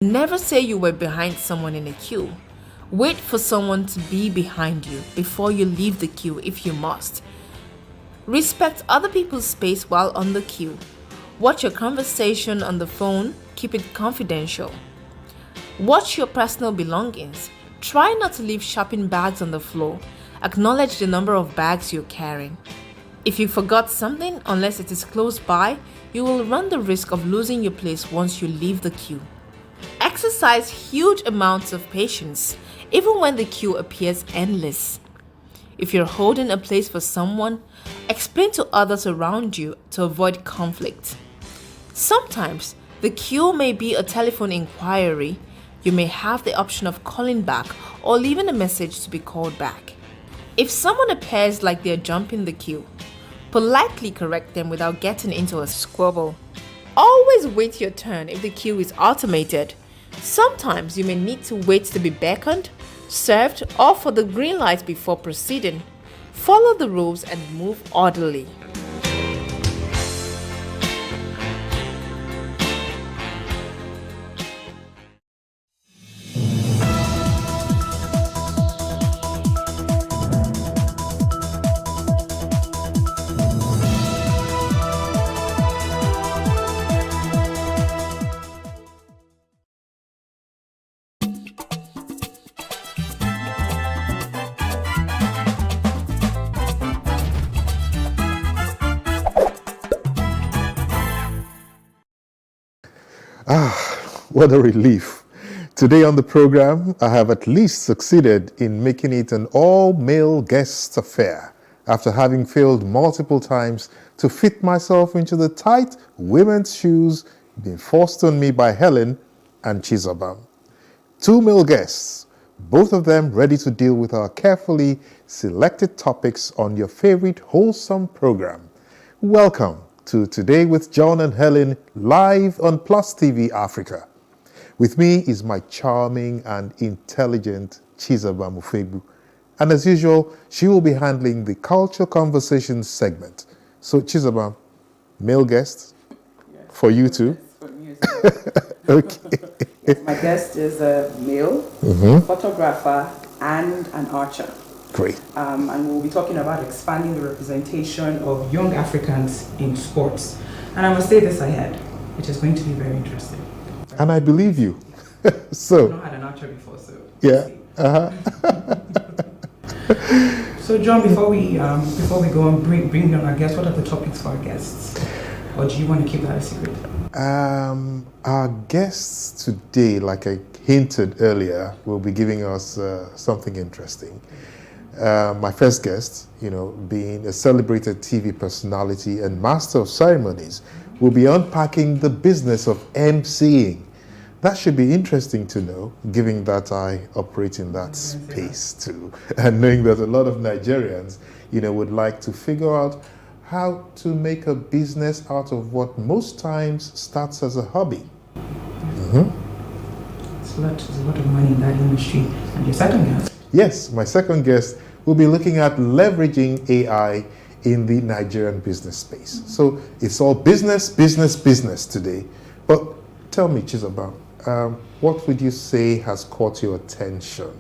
Never say you were behind someone in a queue. Wait for someone to be behind you before you leave the queue if you must. Respect other people's space while on the queue. Watch your conversation on the phone, keep it confidential. Watch your personal belongings. Try not to leave shopping bags on the floor. Acknowledge the number of bags you're carrying. If you forgot something, unless it is close by, you will run the risk of losing your place once you leave the queue. Exercise huge amounts of patience, even when the queue appears endless. If you're holding a place for someone, explain to others around you to avoid conflict. Sometimes, the queue may be a telephone inquiry. You may have the option of calling back or leaving a message to be called back. If someone appears like they're jumping the queue, politely correct them without getting into a squabble. Always wait your turn if the queue is automated. Sometimes you may need to wait to be beckoned, served, or for the green light before proceeding. Follow the rules and move orderly. What a relief. Today on the program, I have at least succeeded in making it an all-male guest affair after having failed multiple times to fit myself into the tight women's shoes being forced on me by Helen and Chizabam. 2 male guests, both of them ready to deal with our carefully selected topics on your favorite wholesome program. Welcome to Today with John and Helen, live on PlusTvAfrica. With me is my charming and intelligent Chizabam Ufegbu. And as usual, she will be handling the Culture Conversations segment. So Chizabam, male guest, yes, for you too? For me as well. Okay. Yes, my guest is a male, photographer, and an archer. Great. And we'll be talking about expanding the representation of young Africans in sports. And I must say this ahead, it is going to be very interesting. And I believe you. I've So, not had an archer before, so yeah. So John, before we go and bring on our guests, what are the topics for our guests? Or do you want to keep that a secret? Our guests today, like I hinted earlier, will be giving us something interesting. My first guest, being a celebrated TV personality and master of ceremonies, will be unpacking the business of emceeing. That should be interesting to know, given that I operate in that space too, and knowing that a lot of Nigerians, would like to figure out how to make a business out of what most times starts as a hobby. There's a lot of money in that industry. And your second guest? Yes, my second guest will be looking at leveraging AI in the Nigerian business space. So it's all business today. But tell me, Chizabam, what would you say has caught your attention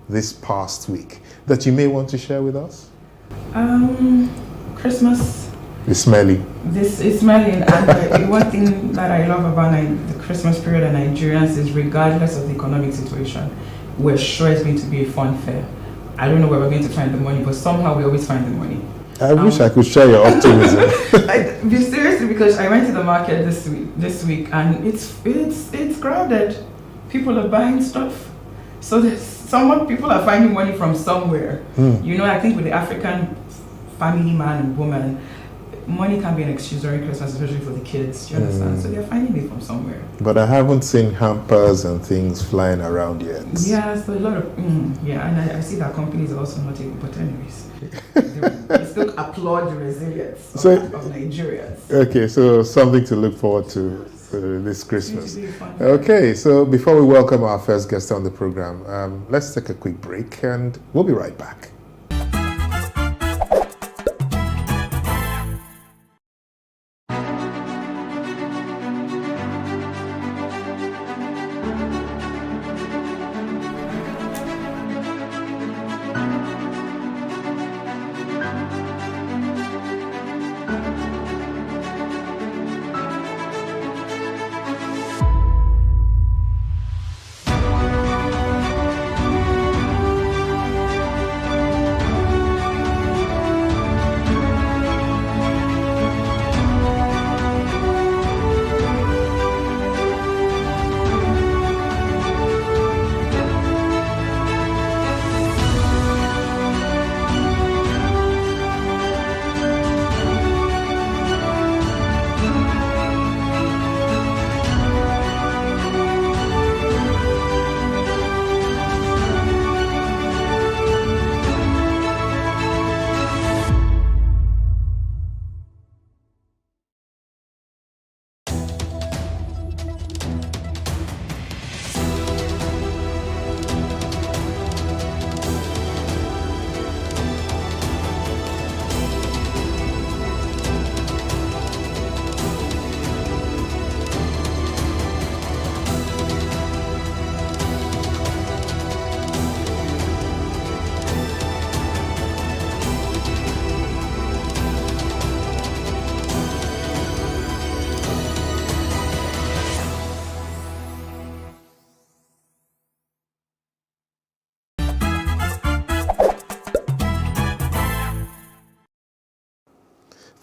this past week that you may want to share with us? Christmas. It's smelly. This is smelly, and one thing that I love about the Christmas period and Nigerians is, regardless of the economic situation, we're sure it's going to be a fun fair. I don't know where we're going to find the money, but somehow we always find the money. I wish I could share your optimism. Be seriously, because I went to the market this week and it's crowded. People are buying stuff. So people are finding money from somewhere. I think with the African family man and woman, money can be an excuse during Christmas, especially for the kids. Do you understand? So they're finding it from somewhere. But I haven't seen hampers and things flying around yet. Yeah, so a lot of and I see that companies are also not able. But anyways, I still applaud the resilience of Nigerians. Okay, so something to look forward to this Christmas. Okay, so before we welcome our first guest on the program, let's take a quick break and we'll be right back.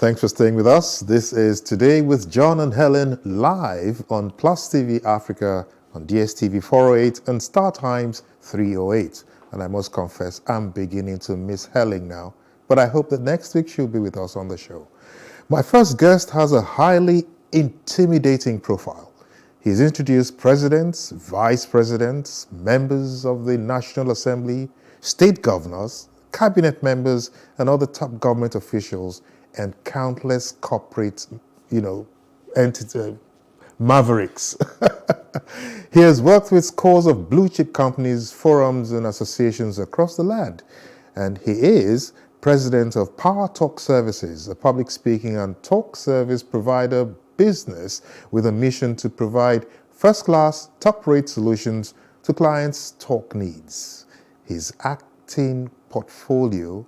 Thanks for staying with us. This is Today with John and Helen live on Plus TV Africa on DSTV 408 and Star Times 308. And I must confess, I'm beginning to miss Helen now, but I hope that next week she'll be with us on the show. My first guest has a highly intimidating profile. He's introduced presidents, vice presidents, members of the National Assembly, state governors, cabinet members, and other top government officials, and countless corporate, entity mavericks. He has worked with scores of blue chip companies, forums, and associations across the land. And he is president of Power Talk Services, a public speaking and talk service provider business with a mission to provide first-class, top-rate solutions to clients' talk needs. His active portfolio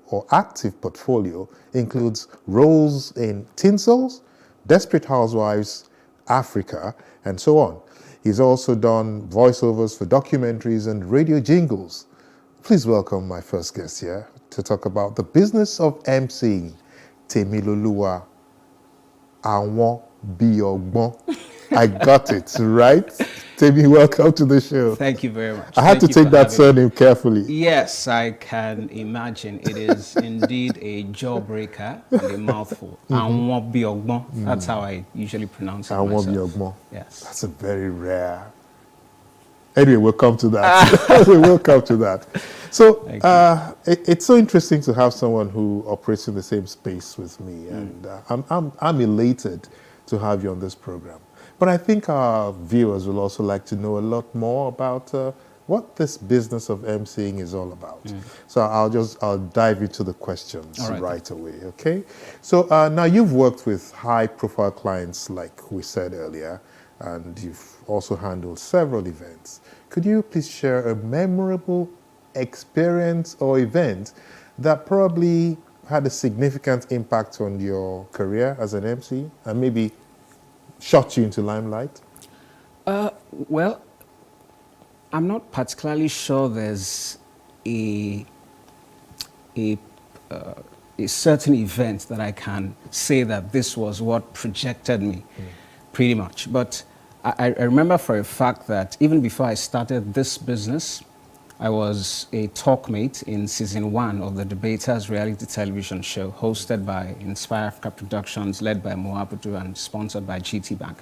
includes roles in Teen Souls, Desperate Housewives, Africa, and so on. He's also done voiceovers for documentaries and radio jingles. Please welcome my first guest here to talk about the business of emceeing, Temiloluwa Awon Biogbon. I got it, right? Temi, welcome to the show. Thank you very much. I had to take that surname carefully. Yes, I can imagine. It is indeed a jawbreaker and a mouthful. Awon Biogbon. That's how I usually pronounce it myself. Awon Biogbon. Yes. That's a very rare. Anyway, we'll come to that. We'll come to that. So it's so interesting to have someone who operates in the same space with me, and I'm elated to have you on this program. But I think our viewers will also like to know a lot more about what this business of emceeing is all about. So I'll dive into the questions right away, okay? So now you've worked with high-profile clients, like we said earlier, and you've also handled several events. Could you please share a memorable experience or event that probably had a significant impact on your career as an MC and maybe shot you into limelight? Well, I'm not particularly sure there's a certain event that I can say that this was what projected me, pretty much. But I remember for a fact that even before I started this business, I was a talkmate in season 1 of the Debaters reality television show hosted by PlusTvAfrica Productions, led by Moabudu and sponsored by GT Bank.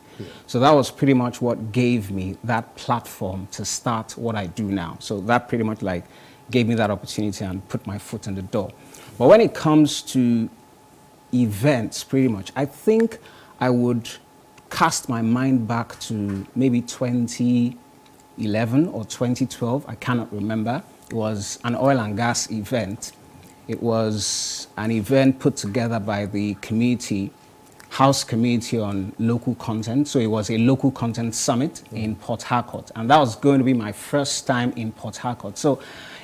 So that was pretty much what gave me that platform to start what I do now. So that pretty much like gave me that opportunity and put my foot in the door. But when it comes to events, pretty much, I think I would cast my mind back to maybe 2011 or 2012, I cannot remember. It was an oil and gas event. It was an event put together by the committee, House Committee on Local Content. So it was a local content summit in Port Harcourt. And that was going to be my first time in Port Harcourt. So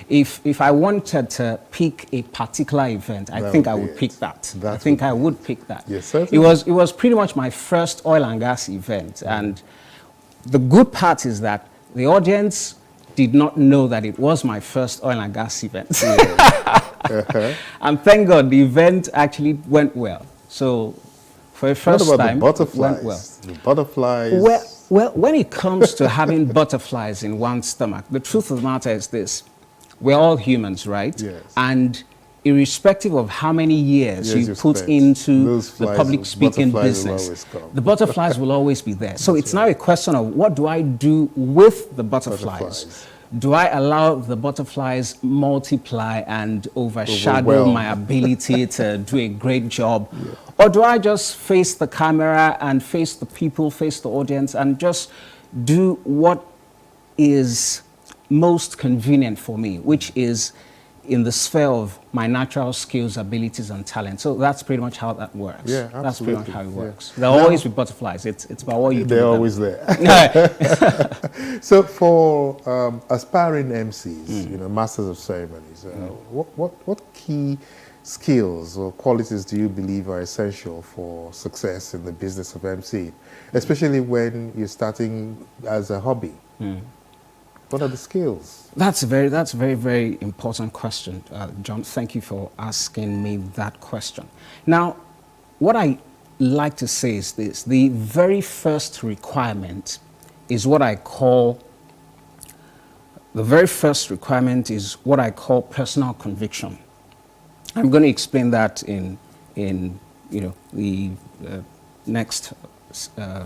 if I wanted to pick a particular event, I think I would pick that. I think I would pick that. Yes, certainly. It was pretty much my first oil and gas event. And the good part is that the audience did not know that it was my first oil and gas event. And thank God the event actually went well. So for the first time, what about the butterflies? it went well. The butterflies. Well, when it comes to having butterflies in one's stomach, the truth of the matter is this. We're all humans, right? Yes. And irrespective of how many years you put into the public speaking business, the butterflies will always be there. So it's now a question of what do I do with the butterflies? Do I allow the butterflies multiply and overshadow my ability to do a great job? Or do I just face the camera and face the people, face the audience, and just do what is most convenient for me, which is in the sphere of my natural skills, abilities, and talent. So that's pretty much how that works. Yeah, absolutely. That's pretty much how it works. There'll always be butterflies. It's about what you do. They're always there. So for aspiring MCs, masters of ceremonies, what key skills or qualities do you believe are essential for success in the business of MC, especially when you're starting as a hobby? What are the skills? That's a very, very important question, John. Thank you for asking me that question. Now, what I like to say is this. The very first requirement is what I call personal conviction. I'm going to explain that in the next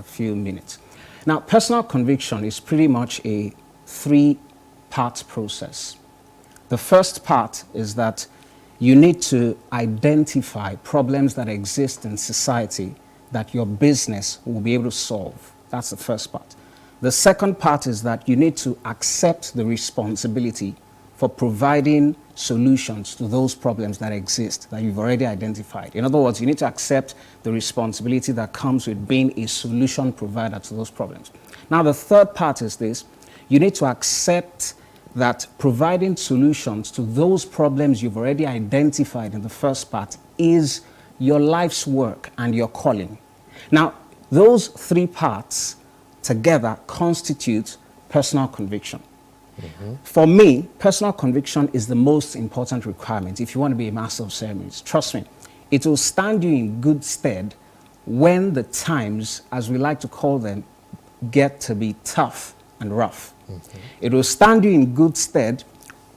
few minutes. Now, personal conviction is pretty much a three-part process. The first part is that you need to identify problems that exist in society that your business will be able to solve. That's the first part. The second part is that you need to accept the responsibility for providing solutions to those problems that exist that you've already identified. In other words, you need to accept the responsibility that comes with being a solution provider to those problems. Now, the third part is this. You need to accept that providing solutions to those problems you've already identified in the first part is your life's work and your calling. Now, those three parts together constitute personal conviction. For me, personal conviction is the most important requirement if you want to be a master of ceremonies. Trust me, it will stand you in good stead when the times, as we like to call them, get to be tough and rough. It will stand you in good stead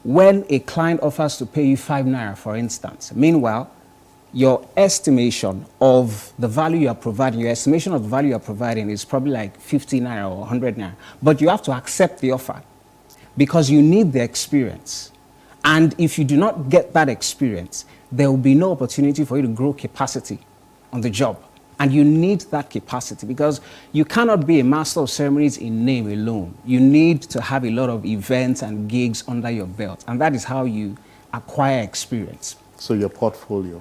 when a client offers to pay you 5 naira, for instance. Meanwhile, your estimation of the value you are providing, is probably like 50 naira or 100 naira. But you have to accept the offer because you need the experience. And if you do not get that experience, there will be no opportunity for you to grow capacity on the job. And you need that capacity because you cannot be a master of ceremonies in name alone. You need to have a lot of events and gigs under your belt. And that is how you acquire experience. So your portfolio.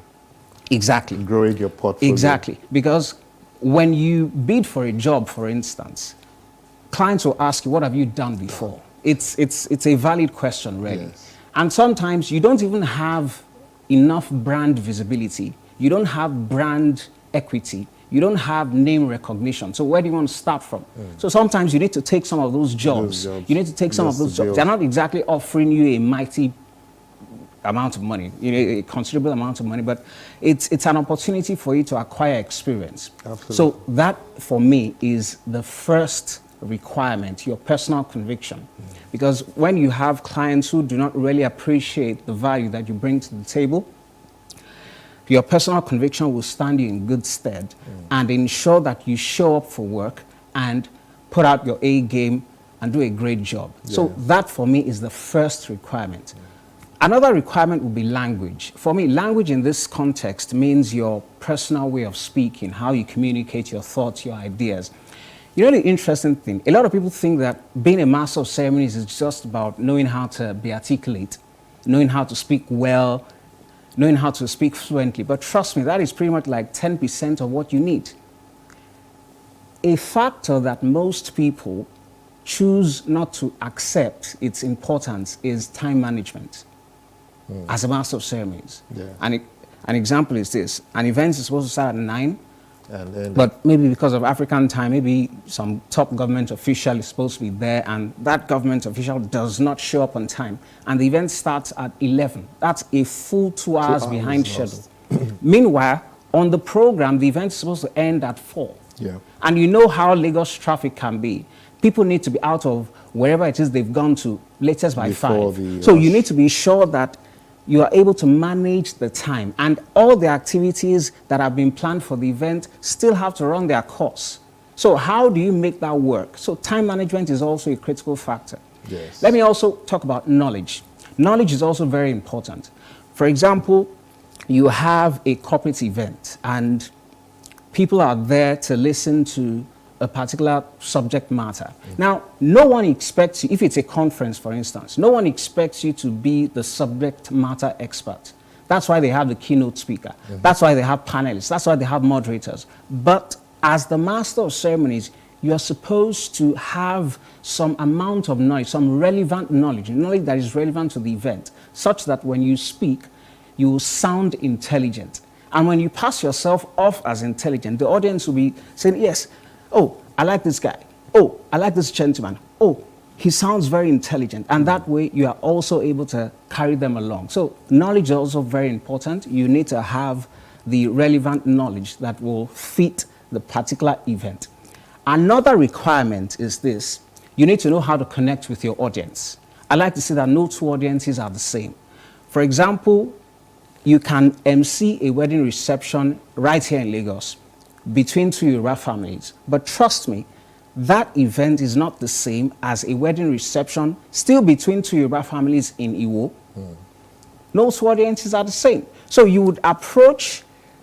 Exactly. Growing your portfolio. Exactly. Because when you bid for a job, for instance, clients will ask you, what have you done before? It's a valid question, really. Yes. And sometimes you don't even have enough brand visibility. You don't have brand equity. You don't have name recognition. So where do you want to start from? So sometimes you need to take some of those jobs. You need to take some of those jobs. They're not exactly offering you a mighty amount of money, a considerable amount of money, but it's an opportunity for you to acquire experience. Absolutely. So that, for me, is the first requirement, your personal conviction. Because when you have clients who do not really appreciate the value that you bring to the table, your personal conviction will stand you in good stead and ensure that you show up for work and put out your A game and do a great job. So that, for me, is the first requirement. Another requirement would be language. For me, language in this context means your personal way of speaking, how you communicate your thoughts, your ideas. You know the interesting thing, a lot of people think that being a master of ceremonies is just about knowing how to be articulate, knowing how to speak well, knowing how to speak fluently. But trust me, that is pretty much like 10% of what you need. A factor that most people choose not to accept its importance is time management as a master of ceremonies. And an example is this. An event is supposed to start at 9, but maybe because of African time, maybe some top government official is supposed to be there and that government official does not show up on time. And the event starts at 11. That's a full 2 hours behind schedule. Meanwhile, on the program, the event is supposed to end at 4. And you know how Lagos traffic can be. People need to be out of wherever it is they've gone to latest by 5. So you need to be sure that you are able to manage the time and all the activities that have been planned for the event still have to run their course. So how do you make that work? So time management is also a critical factor. Let me also talk about knowledge. Knowledge is also very important. For example, you have a corporate event and people are there to listen to a particular subject matter. Now, no one expects you, if it's a conference, for instance, no one expects you to be the subject matter expert. That's why they have the keynote speaker. That's why they have panelists. That's why they have moderators. But as the master of ceremonies, you are supposed to have some amount of knowledge, some relevant knowledge, knowledge that is relevant to the event, such that when you speak, you will sound intelligent. And when you pass yourself off as intelligent, the audience will be saying, yes, oh, I like this guy. Oh, I like this gentleman. Oh, he sounds very intelligent. And that way, you are also able to carry them along. So knowledge is also very important. You need to have the relevant knowledge that will fit the particular event. Another requirement is this: you need to know how to connect with your audience. I like to say that no two audiences are the same. For example, you can MC a wedding reception right here in Lagos between two Yoruba families, but trust me, that event is not the same as a wedding reception still between two Yoruba families in Iwo. No two audiences are the same. So you would approach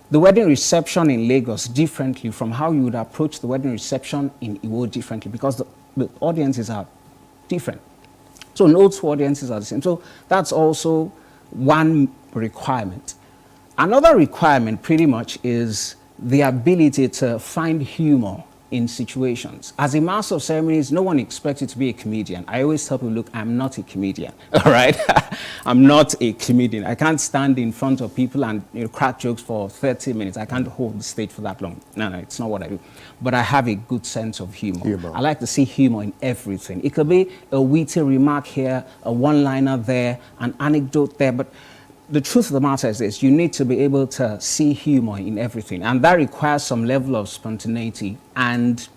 the wedding reception in Lagos differently from how you would approach the wedding reception in Iwo differently, because the audiences are different. So no two audiences are the same. So that's also one requirement. Another requirement pretty much is the ability to find humor in situations. As a master of ceremonies, no one expects you to be a comedian. I always tell people, look, I'm not a comedian, all right? I'm not a comedian. I can't stand in front of people and crack jokes for 30 minutes. I can't hold the stage for that long. No, it's not what I do. But I have a good sense of humor. I like to see humor in everything. It could be a witty remark here, a one-liner there, an anecdote there, but the truth of the matter is this: you need to be able to see humor in everything, and that requires some level of spontaneity and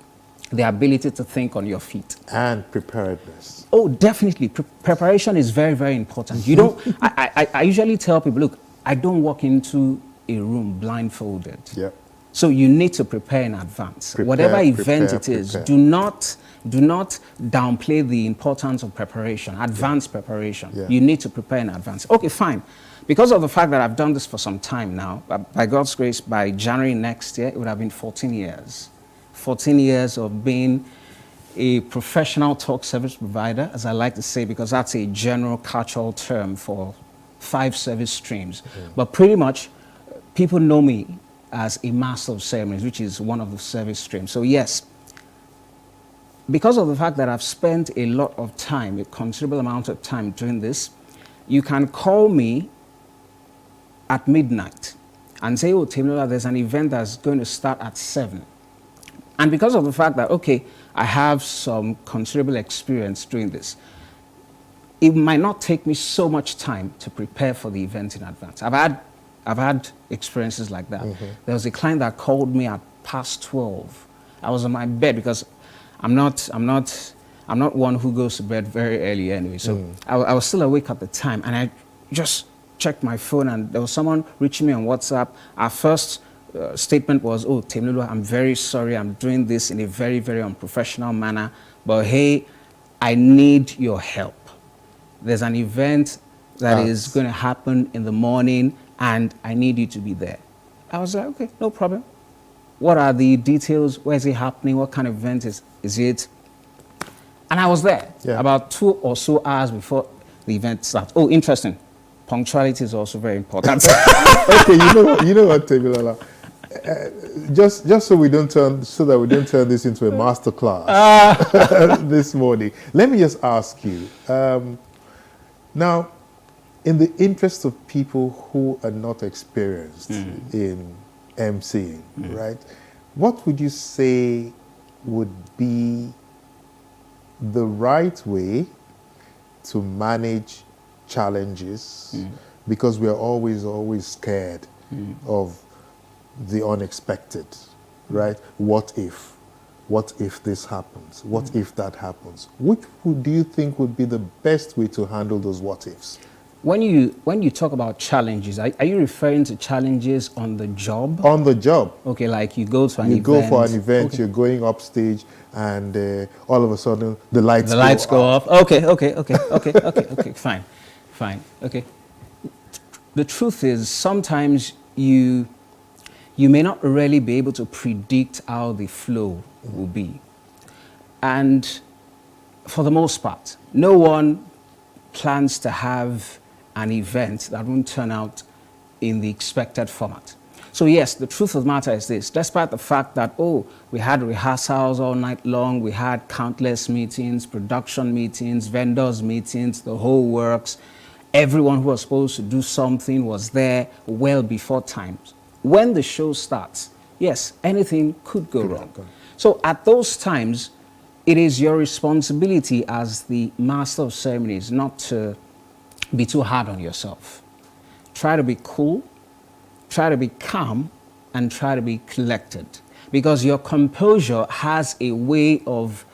the ability to think on your feet. And preparedness. Oh, definitely. Preparation is very, very important. You don't, I usually tell people, look, I don't walk into a room blindfolded. Yeah. So you need to prepare in advance. Whatever event it is, do not downplay the importance of preparation, advanced preparation. Yeah. You need to prepare in advance. Okay, fine. Because of the fact that I've done this for some time now, by God's grace, by January next year, it would have been 14 years. 14 years of being a professional talk service provider, as I like to say, because that's a general catch-all term for 5 service streams. But pretty much, people know me as a master of ceremonies, which is one of the service streams. So yes, because of the fact that I've spent a lot of time, a considerable amount of time doing this, you can call me at midnight and say, oh, Temilola, there's an event that's going to start at 7. And because of the fact that, okay, I have some considerable experience doing this, it might not take me so much time to prepare for the event in advance. I've had experiences like that. There was a client that called me at past 12. I was on my bed because I'm not one who goes to bed very early anyway. So I was still awake at the time, and I just checked my phone, and there was someone reaching me on WhatsApp. Our first statement was, oh, Temilola, I'm very sorry. I'm doing this in a very, very unprofessional manner. But hey, I need your help. There's an event that is going to happen in the morning, and I need you to be there. I was like, okay, no problem. What are the details? Where is it happening? What kind of event is it? And I was there about 2 or so hours before the event starts. Oh, interesting. Punctuality is also very important. Okay, you know what, Temilola? Just so that we don't turn this into a master class this morning. Let me just ask you. Now, in the interest of people who are not experienced in MCing, right? What would you say would be the right way to manage challenges? Because we are always scared of the unexpected, right? What if this happens? What if that happens? Which do you think would be the best way to handle those what ifs? When you talk about challenges, are you referring to challenges on the job? On the job. Okay, like you go to an event. You go for an event, okay. You're going upstage, and all of a sudden the lights go off. Okay, fine. Okay. The truth is, sometimes you may not really be able to predict how the flow will be. And for the most part, no one plans to have an event that won't turn out in the expected format. So yes, the truth of the matter is this: despite the fact that, we had rehearsals all night long, we had countless meetings, production meetings, vendors meetings, the whole works, everyone who was supposed to do something was there well before time. When the show starts, yes, anything could go wrong. So at those times, it is your responsibility as the master of ceremonies not to be too hard on yourself. Try to be cool. try to be calm and try to be collected, because your composure has a way of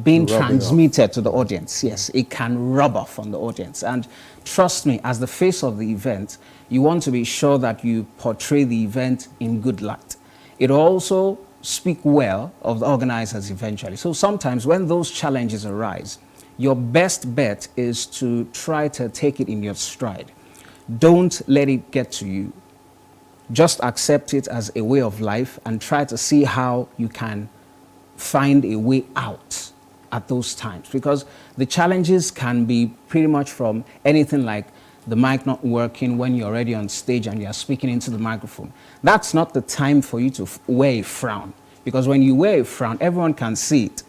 being Rubbing transmitted to the audience. Yes, it can rub off on the audience. And trust me, as the face of the event, you want to be sure that you portray the event in good light. It also speak well of the organizers eventually. So sometimes when those challenges arise, your best bet is to try to take it in your stride. Don't let it get to you. Just accept it as a way of life and try to see how you can find a way out at those times, because the challenges can be pretty much from anything like the mic not working when you're already on stage and you're speaking into the microphone. That's not the time for you to wear a frown, because when you wear a frown, everyone can see it.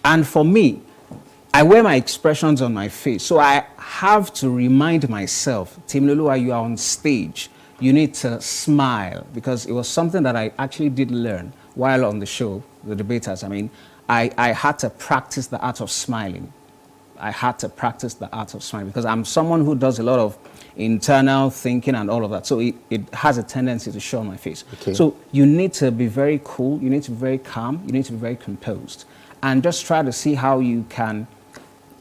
And for me, I wear my expressions on my face, so I have to remind myself, Temiloluwa, you are on stage. You need to smile, because it was something that I actually did learn while on the show, the debaters. I mean, I had to practice the art of smiling. I had to practice the art of smiling, because I'm someone who does a lot of internal thinking and all of that. So it has a tendency to show on my face. Okay. So you need to be very cool. You need to be very calm. You need to be very composed. And just try to see how you can,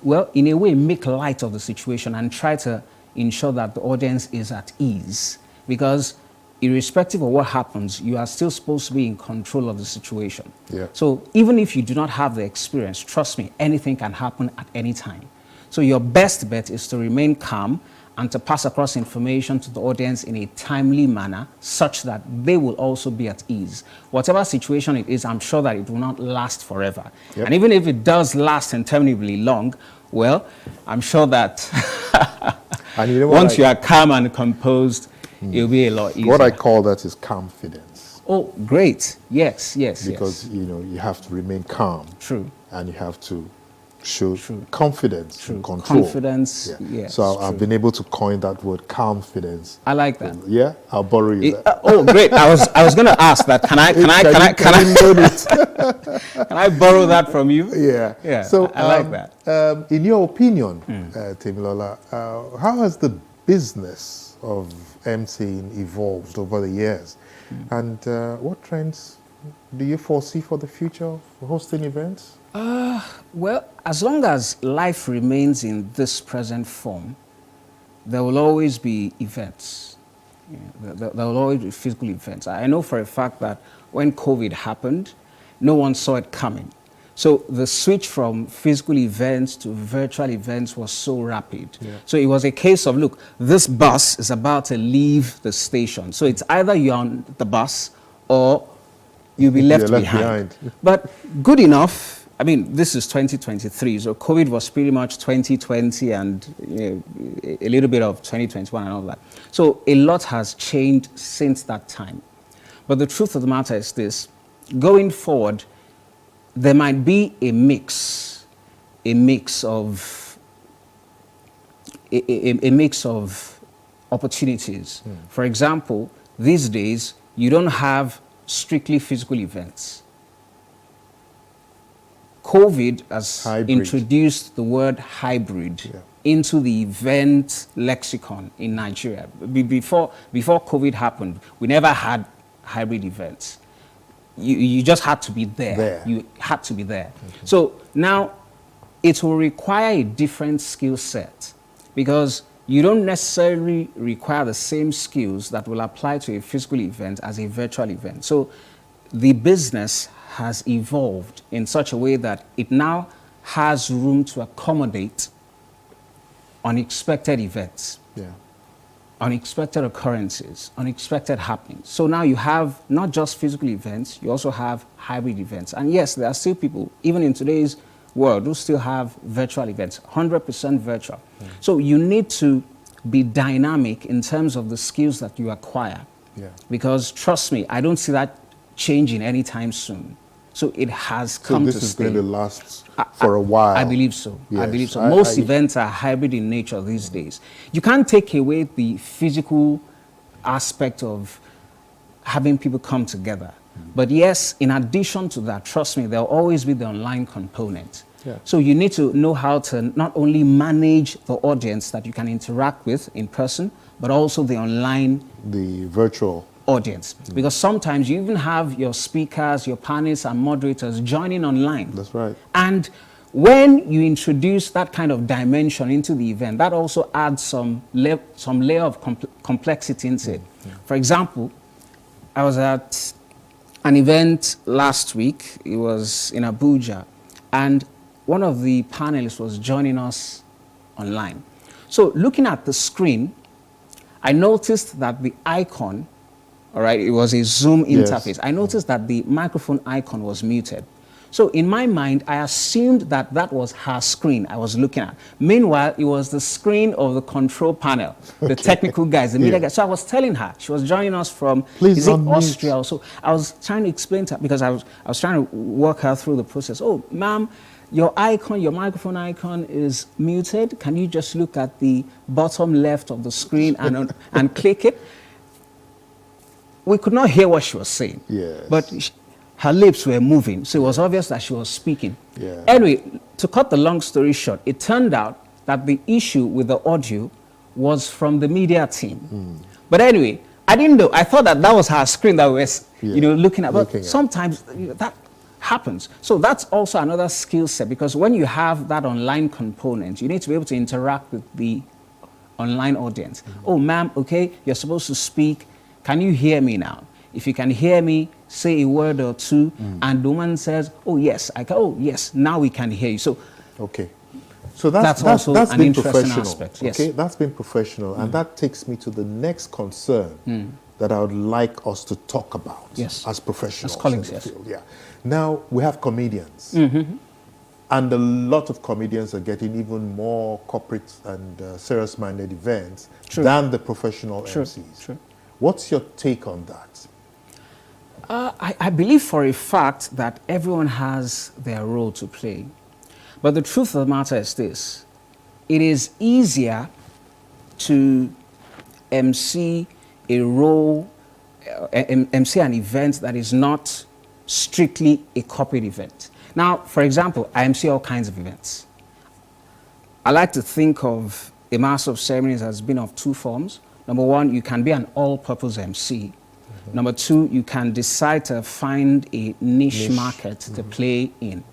well, in a way, make light of the situation and try to ensure that the audience is at ease. Because irrespective of what happens, you are still supposed to be in control of the situation. Yeah. So even if you do not have the experience, trust me, anything can happen at any time. So your best bet is to remain calm and to pass across information to the audience in a timely manner, such that they will also be at ease. Whatever situation it is, I'm sure that it will not last forever. Yep. And even if it does last interminably long, well, I'm sure that And you know what once you are calm and composed, it'll be a lot easier. What I call that is confidence. Oh, great. Yes, yes, Because, yes. you know, you have to remain calm. True. And you have to show True. confidence True. and control. Confidence, yes, So I've true. been able to coin that word, confidence. I like that. Yeah, I'll borrow you that. Oh, great. I was going to ask that. Can I load it? can I borrow that from you? Yeah. Yeah. So I like that. In your opinion, Temilola, how has the business of emceeing evolved over the years? And what trends do you foresee for the future of hosting events? Well, as long as life remains in this present form, there will always be events. There will always be physical events. I know for a fact that when COVID happened, no one saw it coming. So the switch from physical events to virtual events was so rapid. Yeah. So it was a case of, look, this bus is about to leave the station. So it's either you're on the bus or you'll be left behind. But good enough. I mean, this is 2023, so COVID was pretty much 2020 and a little bit of 2021 and all that. So a lot has changed since that time. But the truth of the matter is this: going forward, there might be a mix of opportunities. For example, these days you don't have strictly physical events. COVID has introduced the word hybrid into the event lexicon in Nigeria. Before COVID happened, we never had hybrid events. You just had to be there. You had to be there. Okay. So now it will require a different skill set, because you don't necessarily require the same skills that will apply to a physical event as a virtual event. So the business has evolved in such a way that it now has room to accommodate unexpected events, unexpected occurrences, unexpected happenings. So now you have not just physical events, you also have hybrid events. And yes, there are still people, even in today's world, who still have virtual events, 100% virtual. So you need to be dynamic in terms of the skills that you acquire. Because trust me, I don't see that changing anytime soon. So it has come to stay. So this is going to last for a while? I believe so. Yes. I believe so. Most events are hybrid in nature these days. You can't take away the physical aspect of having people come together. But yes, in addition to that, trust me, there'll always be the online component. Yeah. So you need to know how to not only manage the audience that you can interact with in person, but also the online The virtual. audience. Because sometimes you even have your speakers, your panelists and moderators joining online. That's right. And when you introduce that kind of dimension into the event, that also adds some layer of complexity into it. For example, I was at an event last week. It was in Abuja, and one of the panelists was joining us online. So looking at the screen, I noticed that the icon, all right, it was a Zoom Yes. interface. I noticed that the microphone icon was muted. So in my mind, I assumed that that was her screen I was looking at. Meanwhile, it was the screen of the control panel, the technical guys, the media guys. So I was telling her, she was joining us from, Please is it unmute. Austria? So I was trying to explain to her, because I was trying to walk her through the process. Oh, ma'am, your icon, your microphone icon is muted. Can you just look at the bottom left of the screen and click it? We could not hear what she was saying. Yes. But her lips were moving, so it was obvious that she was speaking. Yeah. Anyway, to cut the long story short, it turned out that the issue with the audio was from the media team. But anyway, I didn't know. I thought that that was her screen that we were, looking at. But sometimes that happens. So that's also another skill set, because when you have that online component, you need to be able to interact with the online audience. Oh, ma'am, okay, you're supposed to speak. Can you hear me now? If you can hear me, say a word or two, and the woman says, oh, yes, I can. Oh, yes, now we can hear you. So, okay. So that's also that's an been interesting professional. aspect. Yes. Okay, that's been professional. And that takes me to the next concern that I would like us to talk about as professionals. As colleagues, in the yes. field. Yeah. Now, we have comedians. And a lot of comedians are getting even more corporate and serious-minded events than the professional MCs. True. What's your take on that? I believe for a fact that everyone has their role to play. But the truth of the matter is this: it is easier to MC a role, MC an event that is not strictly a corporate event. Now, for example, I MC all kinds of events. I like to think of a master of ceremonies as being of two forms. Number one, you can be an all-purpose MC. Number two, you can decide to find a niche market to play in.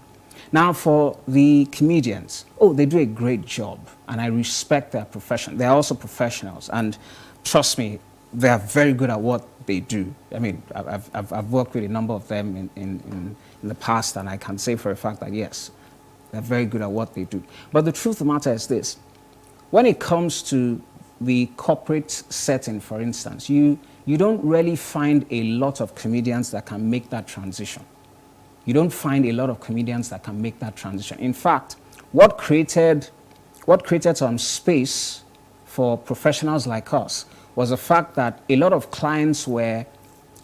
Now, for the comedians, they do a great job, and I respect their profession. They're also professionals, and trust me, they are very good at what they do. I mean, I've worked with a number of them in the past, and I can say for a fact that, yes, they're very good at what they do. But the truth of the matter is this: when it comes to the corporate setting, for instance, you don't really find a lot of comedians that can make that transition. You don't find a lot of comedians that can make that transition. In fact, what created some space for professionals like us was the fact that a lot of clients were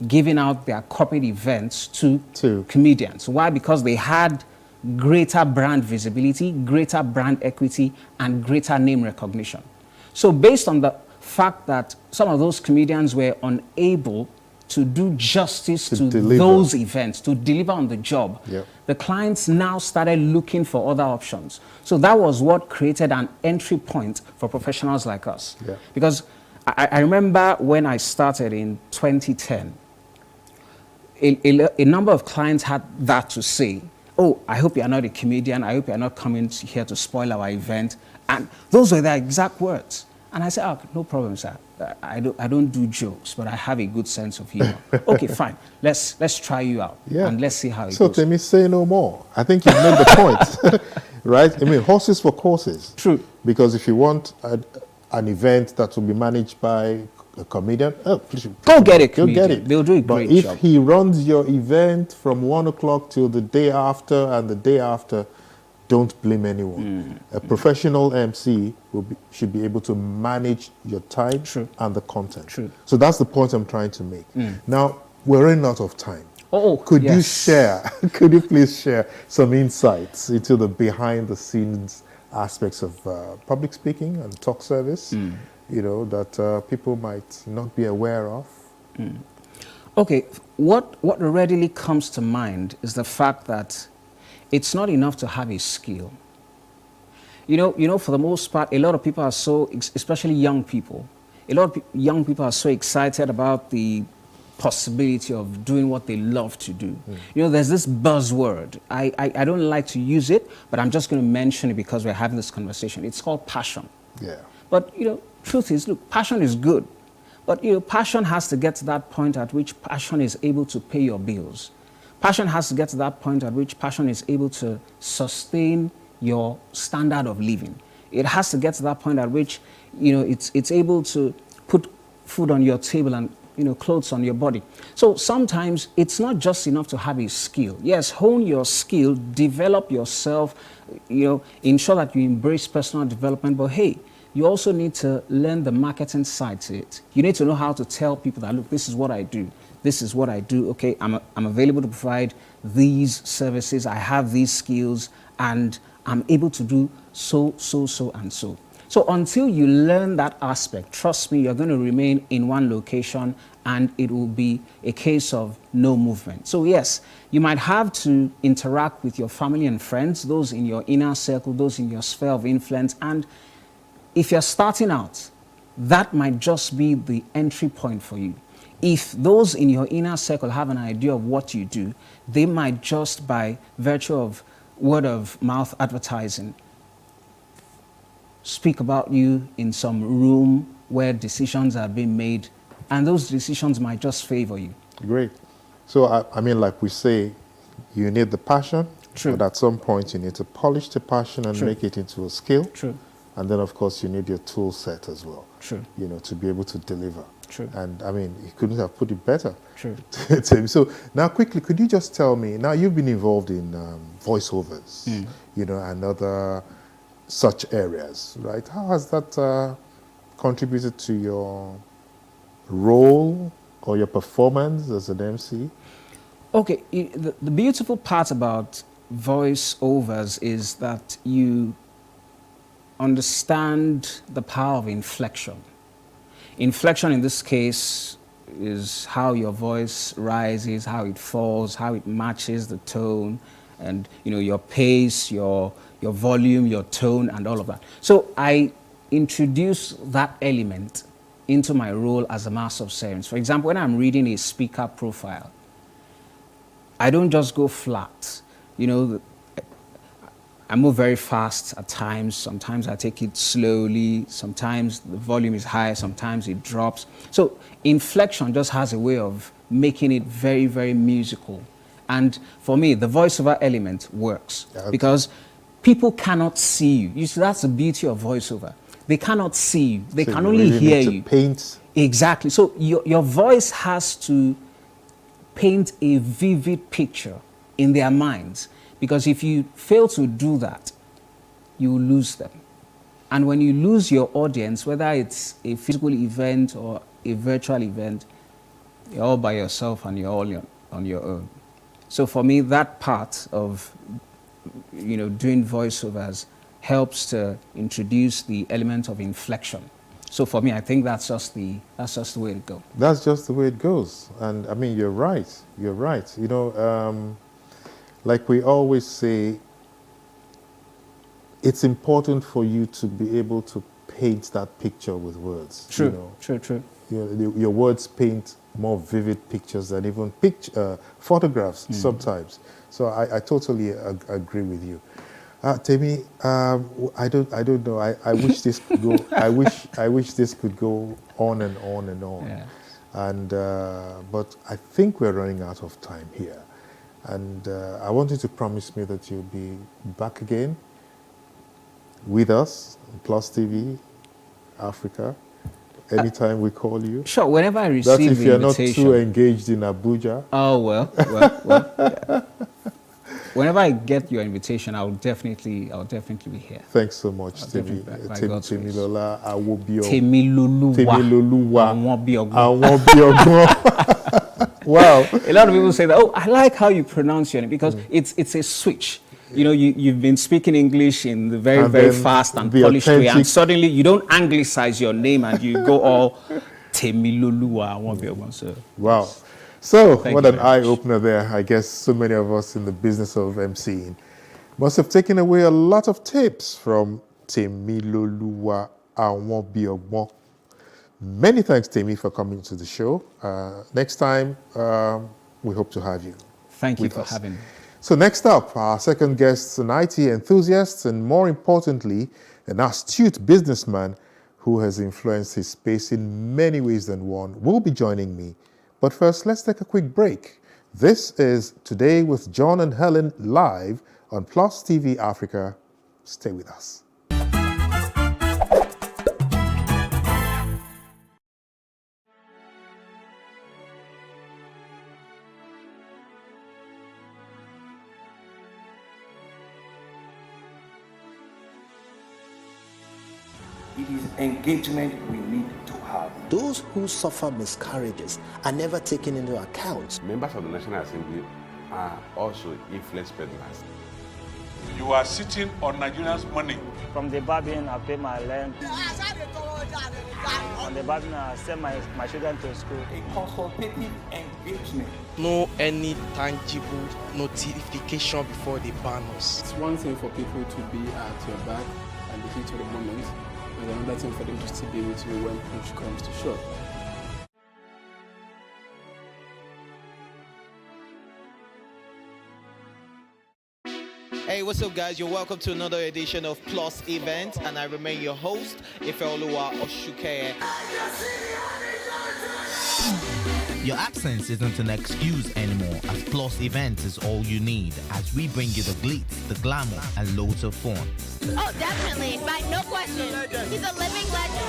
giving out their corporate events to comedians. Why? Because they had greater brand visibility, greater brand equity, and greater name recognition. So based on the fact that some of those comedians were unable to do justice to those events, to deliver on the job, the clients now started looking for other options. So that was what created an entry point for professionals like us. Because I remember when I started in 2010, a number of clients had that to say. Oh, I hope you're not a comedian. I hope you're not coming here to spoil our event. And those were their exact words. And I said, oh, no problem, sir. I don't do jokes, but I have a good sense of humor. Okay, fine. Let's try you out. And let's see how it goes. So Temi, say no more. I think you've made the point. Right? I mean, horses for courses. True. Because if you want an event that will be managed by a comedian, please, go get it. Go get it. They'll do a great job. But job. if he runs your event from 1 o'clock till the day after and the day after, don't blame anyone. A professional MC should be able to manage your time and the content. So that's the point I'm trying to make. Now, we're running out of time. Could you please share some insights into the behind-the-scenes aspects of public speaking and talk service, that people might not be aware of? Okay, what readily comes to mind is the fact that it's not enough to have a skill. For the most part, a lot of people are so, especially young people, a lot of young people are so excited about the possibility of doing what they love to do. There's this buzzword. I don't like to use it, but I'm just going to mention it because we're having this conversation. It's called passion. Yeah. But, truth is, look, passion is good. But, passion has to get to that point at which passion is able to pay your bills. Passion has to get to that point at which passion is able to sustain your standard of living. It has to get to that point at which, it's able to put food on your table and, clothes on your body. So sometimes it's not just enough to have a skill. Yes, hone your skill, develop yourself, ensure that you embrace personal development. But hey, you also need to learn the marketing side to it. You need to know how to tell people that, look, this is what I do. This is what I do. Okay, I'm available to provide these services. I have these skills, and I'm able to do so, and so. So until you learn that aspect, trust me, you're going to remain in one location, and it will be a case of no movement. So yes, you might have to interact with your family and friends, those in your inner circle, those in your sphere of influence. And if you're starting out, that might just be the entry point for you. If those in your inner circle have an idea of what you do, they might just, by virtue of word of mouth advertising, speak about you in some room where decisions are being made, and those decisions might just favor you. Great. So, I mean, like we say, you need the passion. True. But at some point, you need to polish the passion and True. make it into a skill. True. And then, of course, you need your tool set as well. True. To be able to deliver. True. And, I mean, he couldn't have put it better. True. Tim. So, now quickly, could you just tell me, now you've been involved in voiceovers, and other such areas, right? How has that contributed to your role or your performance as an MC? Okay, the beautiful part about voiceovers is that you understand the power of inflection. Inflection in this case is how your voice rises, how it falls, how it matches the tone, and your pace, your volume, your tone, and all of that. So I introduce that element into my role as a master of ceremonies. For example, when I'm reading a speaker profile, I don't just go flat. I move very fast at times. Sometimes I take it slowly. Sometimes the volume is high. Sometimes it drops. So inflection just has a way of making it very, very musical. And for me, the voiceover element works because people cannot see you. You see, that's the beauty of voiceover. They cannot see you. They So can you only really hear need to you. paint. Exactly. So your voice has to paint a vivid picture in their minds. Because if you fail to do that, you will lose them. And when you lose your audience, whether it's a physical event or a virtual event, you're all by yourself and you're all on your own. So for me, that part of doing voiceovers helps to introduce the element of inflection. So for me, I think that's just the way to go. That's just the way it goes. And I mean, you're right. You're right. Like we always say, it's important for you to be able to paint that picture with words. True. Your words paint more vivid pictures than even photographs sometimes. So I totally agree with you. Temi, I don't know. I wish this could go. I wish this could go on and on and on. Yeah. And but I think we're running out of time here. And I want you to promise me that you'll be back again with us, Plus TV Africa, anytime we call you. Sure, whenever I receive That's if the you're not invitation. too engaged in Abuja. Oh, well. Yeah. Whenever I get your invitation, I'll definitely be here. Thanks so much, I'll definitely by God's grace. Temilola Awobio. Temiloluwa. Wow. A lot of people say that, I like how you pronounce your name because it's a switch. You've been speaking English in the very, very fast and polished way, and suddenly you don't anglicize your name and you go all Temiloluwa. So, wow. So, Thank what you an very much. eye-opener there. I guess so many of us in the business of emceeing Must have taken away a lot of tips from Temiloluwa Awonbiogbon. Many thanks, Temi, for coming to the show. Next time, we hope to have you. Thank you with for us. having me. So next up, our second guest, an IT enthusiast and more importantly, an astute businessman who has influenced his space in many ways than one, will be joining me. But first, let's take a quick break. This is Today with John and Helen live on Plus TV Africa. Stay with us. It is engagement we need to have. Those who suffer miscarriages are never taken into account. Members of the National Assembly are also influence peddlers. You are sitting on Nigerians' money. From the Babin, I pay my rent. On the Babin, I send my children to school. A consultative engagement. No any tangible notification before they ban us. It's one thing for people to be at your back and the heat of the moment, and another thing for them to still be with you when push comes to shove. Hey, what's up, guys? You're welcome to another edition of Plus Event, and I remain your host, Ifeoluwa Oshukeye. Your absence isn't an excuse anymore, as Plus Event is all you need, as we bring you the glitz, the glamour, and loads of fun. Oh, definitely. Right, no question. He's a living legend.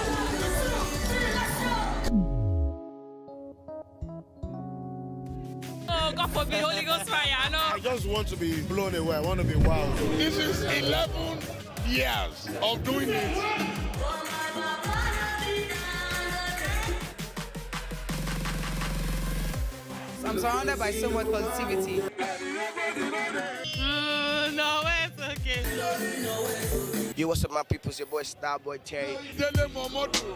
Oh, God forbid, Holy Ghost fire, I know. I just want to be blown away. I want to be wild. This is 11 years of doing it. I'm surrounded by so much positivity. No, it's okay. Yo, what's up, my people? It's your boy Starboy Terry.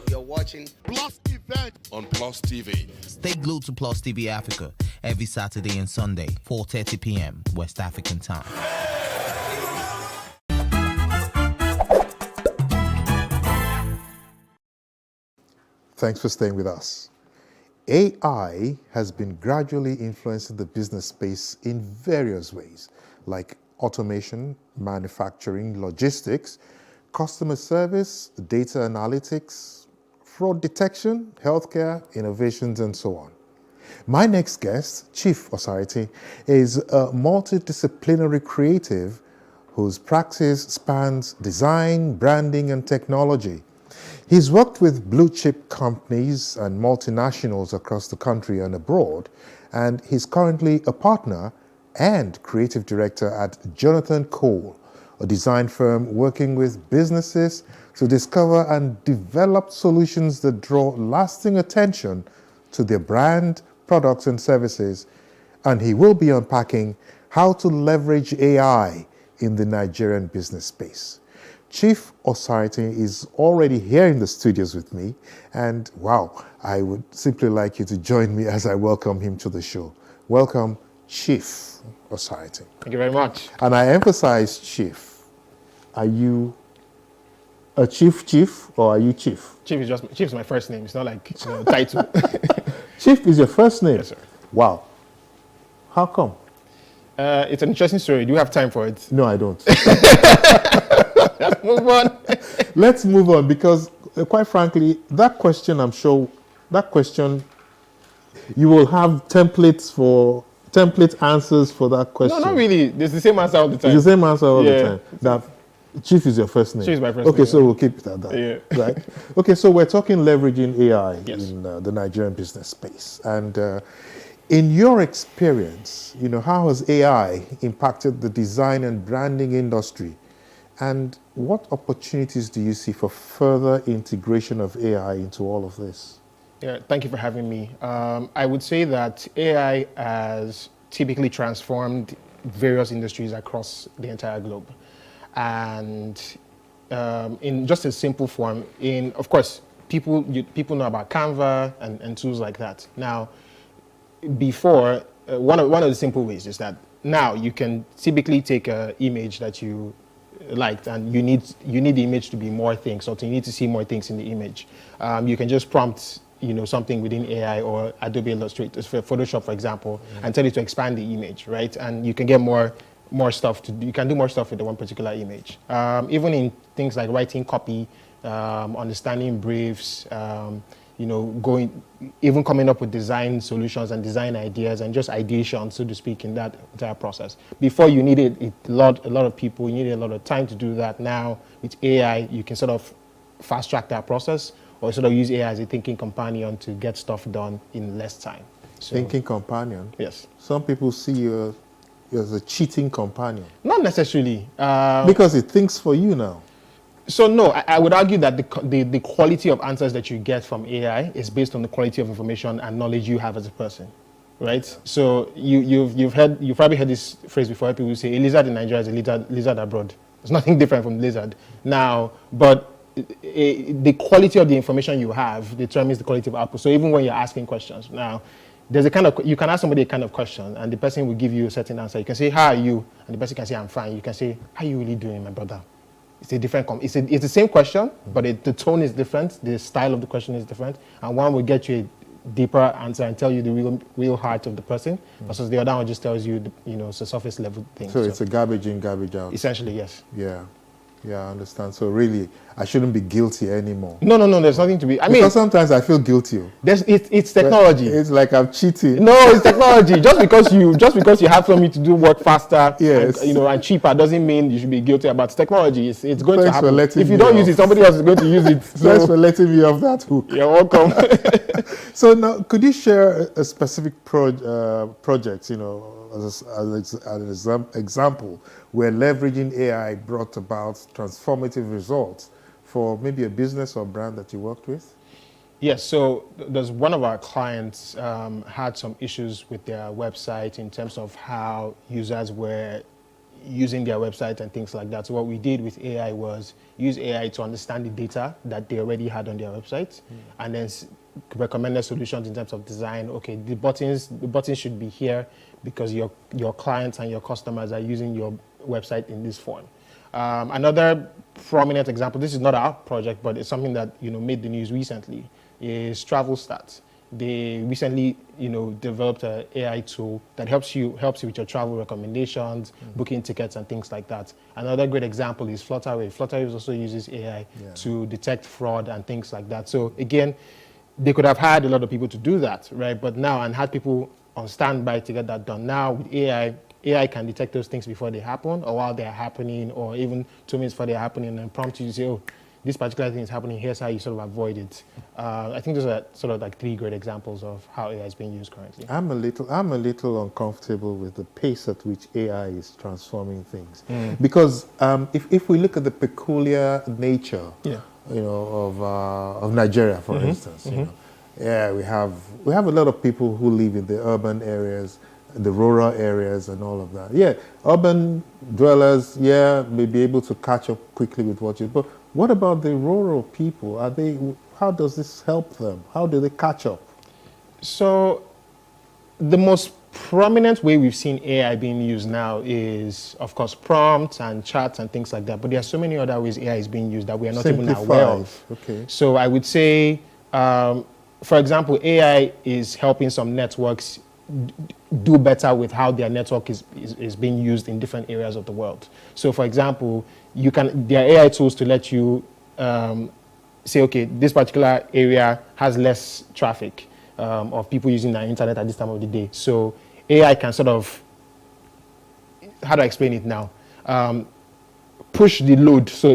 You're watching Plus Event on Plus TV. Stay glued to Plus TV Africa every Saturday and Sunday, 4:30 p.m. West African time. Thanks for staying with us. AI has been gradually influencing the business space in various ways, like automation, manufacturing, logistics, customer service, data analytics, fraud detection, healthcare, innovations, and so on. My next guest, Chief Osarity, is a multidisciplinary creative whose practice spans design, branding, and technology. He's worked with blue-chip companies and multinationals across the country and abroad, and he's currently a partner and creative director at Jonathan Cole, a design firm working with businesses to discover and develop solutions that draw lasting attention to their brand, products, and services. And he will be unpacking how to leverage AI in the Nigerian business space. Chief Osarity is already here in the studios with me, and wow, I would simply like you to join me as I welcome him to the show. Welcome, Chief Osarity. Thank you very much. And I emphasize Chief. Are you a chief, or are you Chief? Chief is my first name. It's not like title. Chief is your first name? Yes, sir. Wow. How come? It's an interesting story. Do you have time for it? No, I don't. Let's move on. Let's move on, because quite frankly, that question, you will have template answers for that question. No, not really. There's the same answer all the time. It's the same answer all the time. Now, Chief is your first name. Chief is my first name. Okay, so we'll keep it at that. Yeah. Right? Okay, so we're talking leveraging AI Yes. in the Nigerian business space. And in your experience, how has AI impacted the design and branding industry? And what opportunities do you see for further integration of AI into all of this? Yeah, thank you for having me. I would say that AI has typically transformed various industries across the entire globe. And in just a simple form, of course, people know about Canva and tools like that. Now, before, one of the simple ways is that now you can typically take an image that you liked, and you need the image to be more things, so you need to see more things in the image. You can just prompt something within AI or Adobe Illustrator, Photoshop, for example, and tell it to expand the image, right? And you can get more stuff you can do more stuff with the one particular image. Even in things like writing copy, understanding briefs, even coming up with design solutions and design ideas and just ideation, so to speak, in that entire process. Before you needed a lot of people, you needed a lot of time to do that. Now with AI, you can sort of fast track that process, or sort of use AI as a thinking companion to get stuff done in less time. So, thinking companion? Yes. Some people see you as a cheating companion. Not necessarily. Because it thinks for you now. So no, I would argue that the quality of answers that you get from AI is based on the quality of information and knowledge you have as a person, right? So you've probably heard this phrase before. People say a lizard in Nigeria is a lizard abroad. There's nothing different from lizard now, but the quality of the information you have determines the quality of output. So even when you're asking questions now, there's you can ask somebody a kind of question and the person will give you a certain answer. You can say, "How are you?" and the person can say, "I'm fine." You can say, "How are you really doing, my brother?" It's a different. It's the same question, but the tone is different. The style of the question is different, and one will get you a deeper answer and tell you the real heart of the person, versus the other one just tells you it's a surface level thing. So it's a garbage in, garbage out. Essentially, yes. Yeah, I understand. So really, I shouldn't be guilty anymore. No, there's nothing to be. Because sometimes I feel guilty. It's technology. But it's like I'm cheating. No, it's technology. just because you have something to do work faster, yes, and cheaper, doesn't mean you should be guilty about technology. It's going to happen. If you don't use it, somebody else is going to use it. So. Thanks for letting me off that hook. You're welcome. So now, could you share a specific project, as an example, where leveraging AI brought about transformative results for maybe a business or brand that you worked with? Yes, so there's one of our clients had some issues with their website in terms of how users were using their website and things like that. So what we did with AI was use AI to understand the data that they already had on their website, and then recommended solutions in terms of design. Okay, the buttons should be here because your clients and your customers are using your website in this form. Another prominent example, this is not our project, but it's something that made the news recently, is Travel Stats. They recently developed an AI tool that helps you with your travel recommendations, booking tickets and things like that. Another great example is Flutterwave. Flutterwave also uses AI to detect fraud and things like that. So again, they could have hired a lot of people to do that, right? But now, and had people on standby to get that done. Now with AI can detect those things before they happen, or while they're happening, or even 2 minutes before they're happening, and prompt you to say, "Oh, this particular thing is happening. Here's how you sort of avoid it." I think those are sort of like 3 great examples of how AI is being used currently. I'm a little uncomfortable with the pace at which AI is transforming things, because if we look at the peculiar nature, of Nigeria, for instance, we have a lot of people who live in the urban areas, the rural areas, and all of that. Yeah, urban dwellers, may be able to catch up quickly with but what about the rural people? How does this help them? How do they catch up? So the most prominent way we've seen AI being used now is, of course, prompts and chats and things like that. But there are so many other ways AI is being used that we are not even aware of. Okay. So I would say, for example, AI is helping some networks do better with how their network is being used in different areas of the world. So for example, there are AI tools to let you say, okay, this particular area has less traffic of people using the internet at this time of the day. So AI can sort of, how do I explain it now? Push the load. So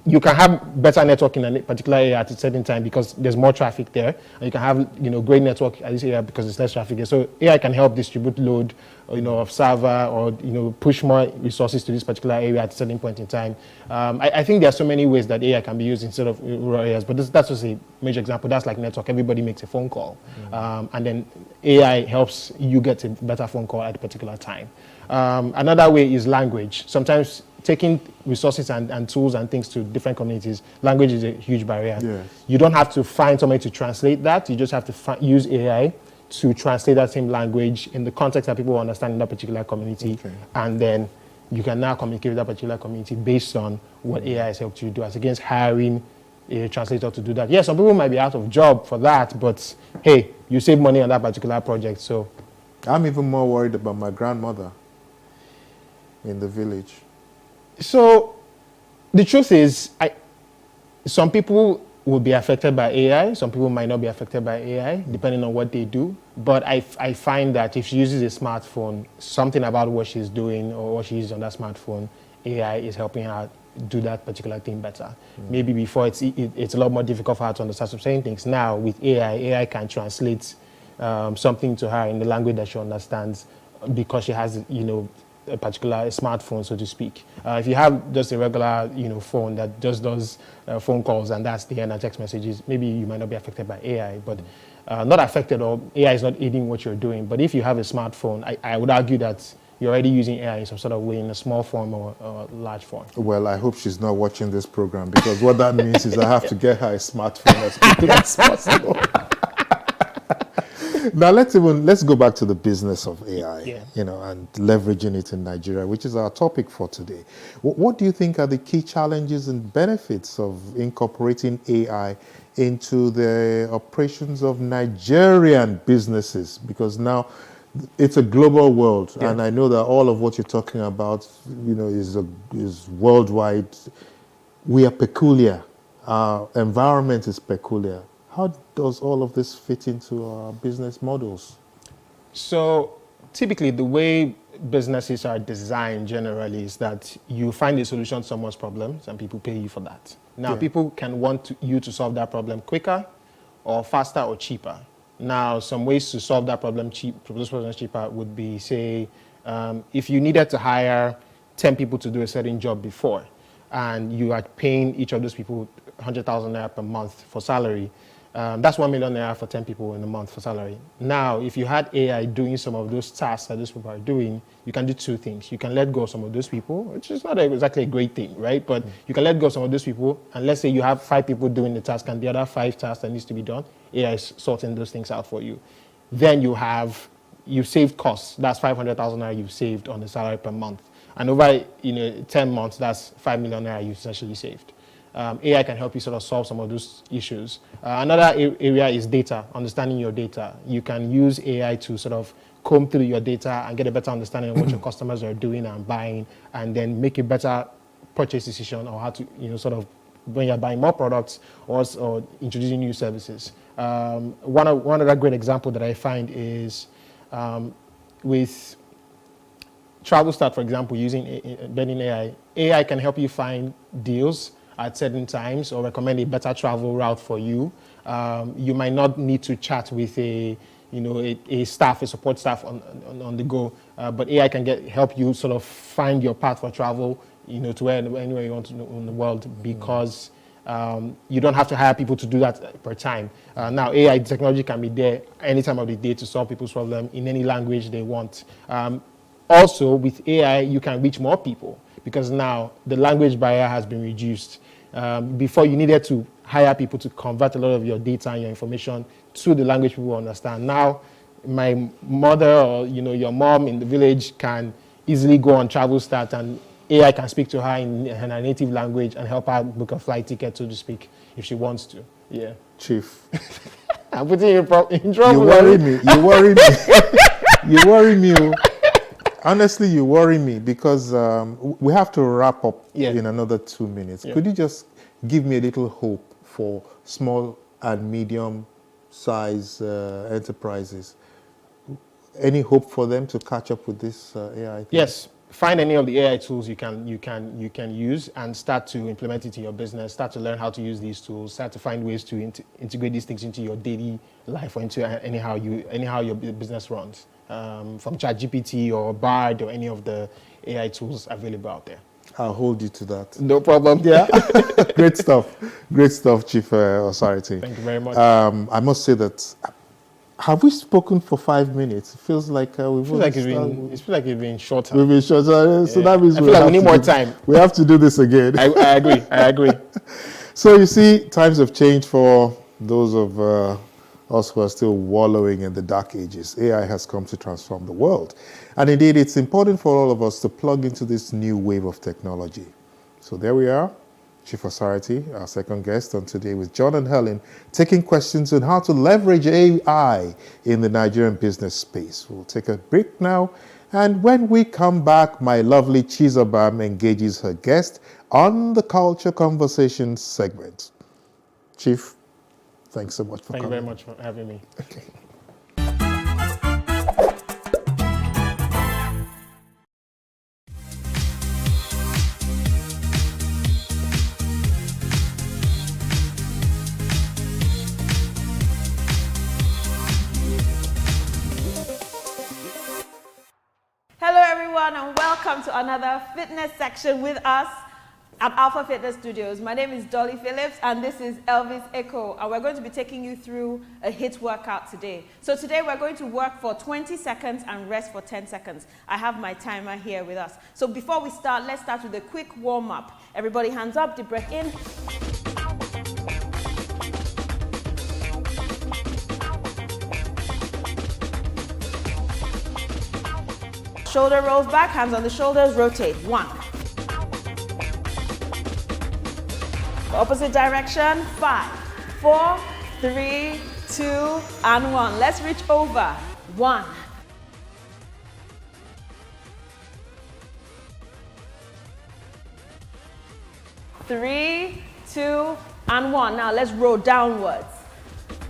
you can have better network in a particular area at a certain time because there's more traffic there. And you can have great network at this area because there's less traffic there. So AI can help distribute load of server or push more resources to this particular area at a certain point in time. I think there are so many ways that AI can be used instead of rural areas, but that's just a major example. That's like network. Everybody makes a phone call, and then AI helps you get a better phone call at a particular time. Another way is language. Sometimes taking resources and tools and things to different communities, language is a huge barrier. Yes. You don't have to find somebody to translate that. You just have to use AI to translate that same language in the context that people understand in that particular community, and then you can now communicate with that particular community based on what AI has helped you do, as against hiring a translator to do that. Yes, some people might be out of job for that, but hey, you save money on that particular project. So I'm even more worried about my grandmother in the village. So the truth is, some people will be affected by AI. Some people might not be affected by AI, depending on what they do. But I find that if she uses a smartphone, something about what she's doing or what she uses on that smartphone, AI is helping her do that particular thing better. Maybe before it's a lot more difficult for her to understand some certain things. Now with AI can translate something to her in the language that she understands because she has, a particular smartphone, so to speak. If you have just a regular, phone that just does phone calls and that's the end of text messages, maybe you might not be affected by AI, but not affected, or AI is not aiding what you're doing. But if you have a smartphone, I would argue that you're already using AI in some sort of way, in a small form or large form. Well, I hope she's not watching this program, because what that means is I have to get her a smartphone as quickly as possible. Now let's go back to the business of AI, and leveraging it in Nigeria, which is our topic for today. What do you think are the key challenges and benefits of incorporating AI into the operations of Nigerian businesses? Because now it's a global world, and I know that all of what you're talking about, is worldwide. We are peculiar. Our environment is peculiar. How does all of this fit into our business models? So typically the way businesses are designed generally is that you find a solution to someone's problems and people pay you for that. Now people can want you to solve that problem quicker or faster or cheaper. Now some ways to solve that problem cheaper would be, say, if you needed to hire 10 people to do a certain job before, and you are paying each of those people 100,000 naira per month for salary, that's 1 million naira for 10 people in a month for salary. Now, if you had AI doing some of those tasks that those people are doing, you can do two things. You can let go of some of those people, which is not exactly a great thing, right? But you can let go of some of those people, and let's say you have 5 people doing the task, and the other 5 tasks that needs to be done, AI is sorting those things out for you. Then you've saved costs. That's 500,000 naira you've saved on the salary per month. And over 10 months, that's 5 million naira you've essentially saved. AI can help you sort of solve some of those issues. Another area is data, understanding your data. You can use AI to sort of comb through your data and get a better understanding of what your customers are doing and buying, and then make a better purchase decision, or how to, sort of, when you're buying more products or introducing new services. One other great example that I find is with TravelStart, for example, using embedding AI. AI can help you find deals at certain times or recommend a better travel route for you. You might not need to chat with a support staff on the go, but AI can help you sort of find your path for travel, to anywhere you want to in the world, because you don't have to hire people to do that per time. Now, AI technology can be there any time of the day to solve people's problem in any language they want. Also, with AI, you can reach more people, because now the language barrier has been reduced. Before, you needed to hire people to convert a lot of your data and your information to the language people understand. Now, my mother or your mom in the village can easily go on TravelStart, and AI can speak to her in her native language and help her book a flight ticket, so to speak, if she wants to. Yeah. Chief. I'm putting you in trouble. You worry me. You worry me. You worry me. Honestly, you worry me, because we have to wrap up in another 2 minutes. Could you just give me a little hope for small and medium size enterprises? Any hope for them to catch up with this AI thing? Yes. Find any of the AI tools you can use and start to implement it in your business. Start to learn how to use these tools. Start to find ways to integrate these things into your daily life, or into anyhow your business runs. From ChatGPT or Bard or any of the AI tools available out there. I'll hold you to that. No problem. Yeah. Great stuff, Chief Osarity. Thank you very much. I must say that, have we spoken for 5 minutes? It feels like it's been shorter. We've been shorter, so that means we need more time. We have to do this again. I agree. So you see, times have changed for those of us who are still wallowing in the dark ages. AI has come to transform the world. And indeed, it's important for all of us to plug into this new wave of technology. So there we are, Chief Authority, our second guest on Today with John and Helen, taking questions on how to leverage AI in the Nigerian business space. We'll take a break now. And when we come back, my lovely Chizabam engages her guest on the Culture Conversation segment. Chief, thanks so much for coming. Thank you very much for having me. Okay. Hello everyone and welcome to another fitness section with us at Alpha Fitness Studios. My name is Dolly Phillips and this is Elvis Echo, and we're going to be taking you through a HIIT workout today. So today we're going to work for 20 seconds and rest for 10 seconds. I have my timer here with us. So before we start, let's start with a quick warm up. Everybody hands up, deep breath in. Shoulder rolls back, hands on the shoulders, rotate. 1. Opposite direction. 5, 4, 3, 2, and 1. Let's reach over. 1. 3, 2, and 1. Now let's roll downwards.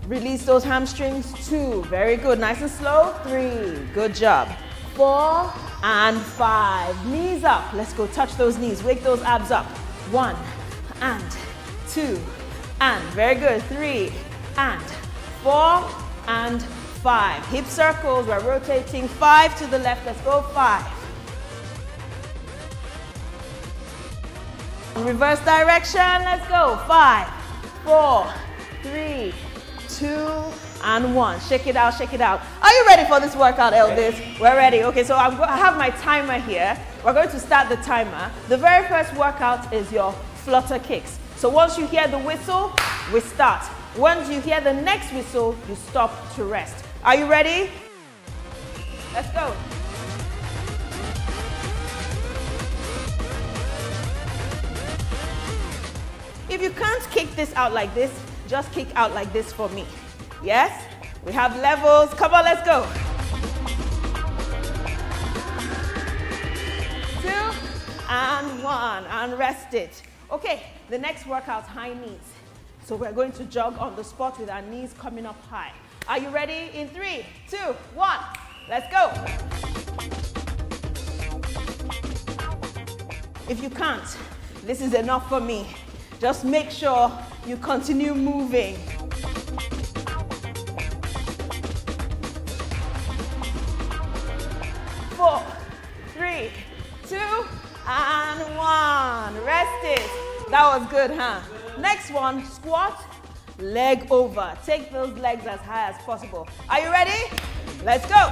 Release those hamstrings. 2. Very good. Nice and slow. 3. Good job. 4 and 5. Knees up. Let's go touch those knees. Wake those abs up. 1 and 2 and very good. 3 and 4 and 5. Hip circles. We're rotating. 5 to the left. Let's go. 5. Reverse direction. Let's go. 5, 4, 3, 2, and 1. Shake it out, shake it out. Are you ready for this workout, Elvis? We're ready. Okay, so I have my timer here. We're going to start the timer. The very first workout is your flutter kicks. So once you hear the whistle, we start. Once you hear the next whistle, you stop to rest. Are you ready? Let's go. If you can't kick this out like this, just kick out like this for me. Yes? We have levels. Come on, let's go. 2 and 1 and rest it. Okay, the next workout, high knees. So we're going to jog on the spot with our knees coming up high. Are you ready? In 3, 2, 1, let's go. If you can't, this is enough for me. Just make sure you continue moving. 4, 3, 2, and 1. Rest it. That was good, huh? Next one, squat, leg over. Take those legs as high as possible. Are you ready? Let's go.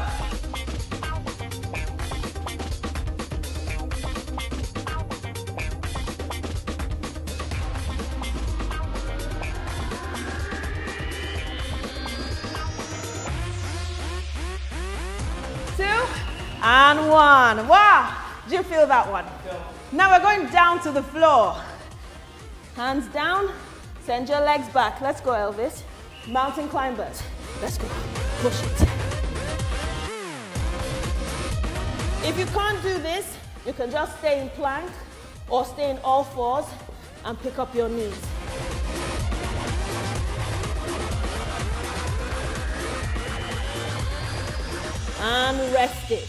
And 1. Wow! Did you feel that one? Now we're going down to the floor. Hands down. Send your legs back. Let's go, Elvis. Mountain climbers. Let's go. Push it. If you can't do this, you can just stay in plank or stay in all fours and pick up your knees. And rest it.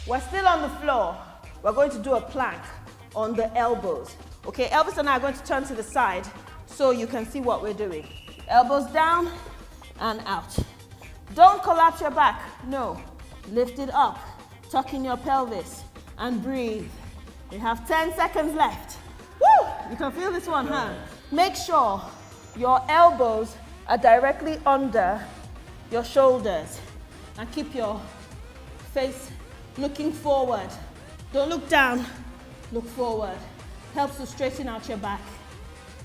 We're still on the floor. We're going to do a plank on the elbows. Okay, Elvis and I are going to turn to the side so you can see what we're doing. Elbows down and out. Don't collapse your back. No. Lift it up. Tuck in your pelvis and breathe. We have 10 seconds left. Woo! You can feel this one, huh? Make sure your elbows are directly under your shoulders and keep your face looking forward. Don't look down, look forward. Helps to straighten out your back.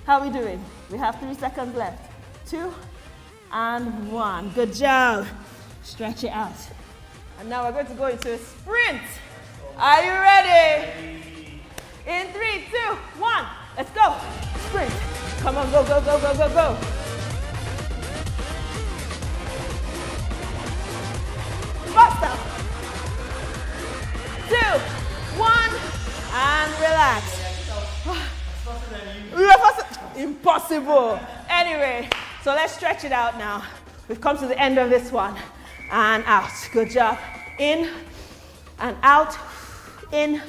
How are we doing? We have 3 seconds left. 2 and 1. Good job. Stretch it out. And now we're going to go into a sprint. Are you ready? In 3, 2, 1. Let's go. Sprint. Come on, go, go, go, go, go, go. Faster. 2, 1, and relax. Impossible. Anyway, so let's stretch it out now. We've come to the end of this one. And out. Good job. In and out. In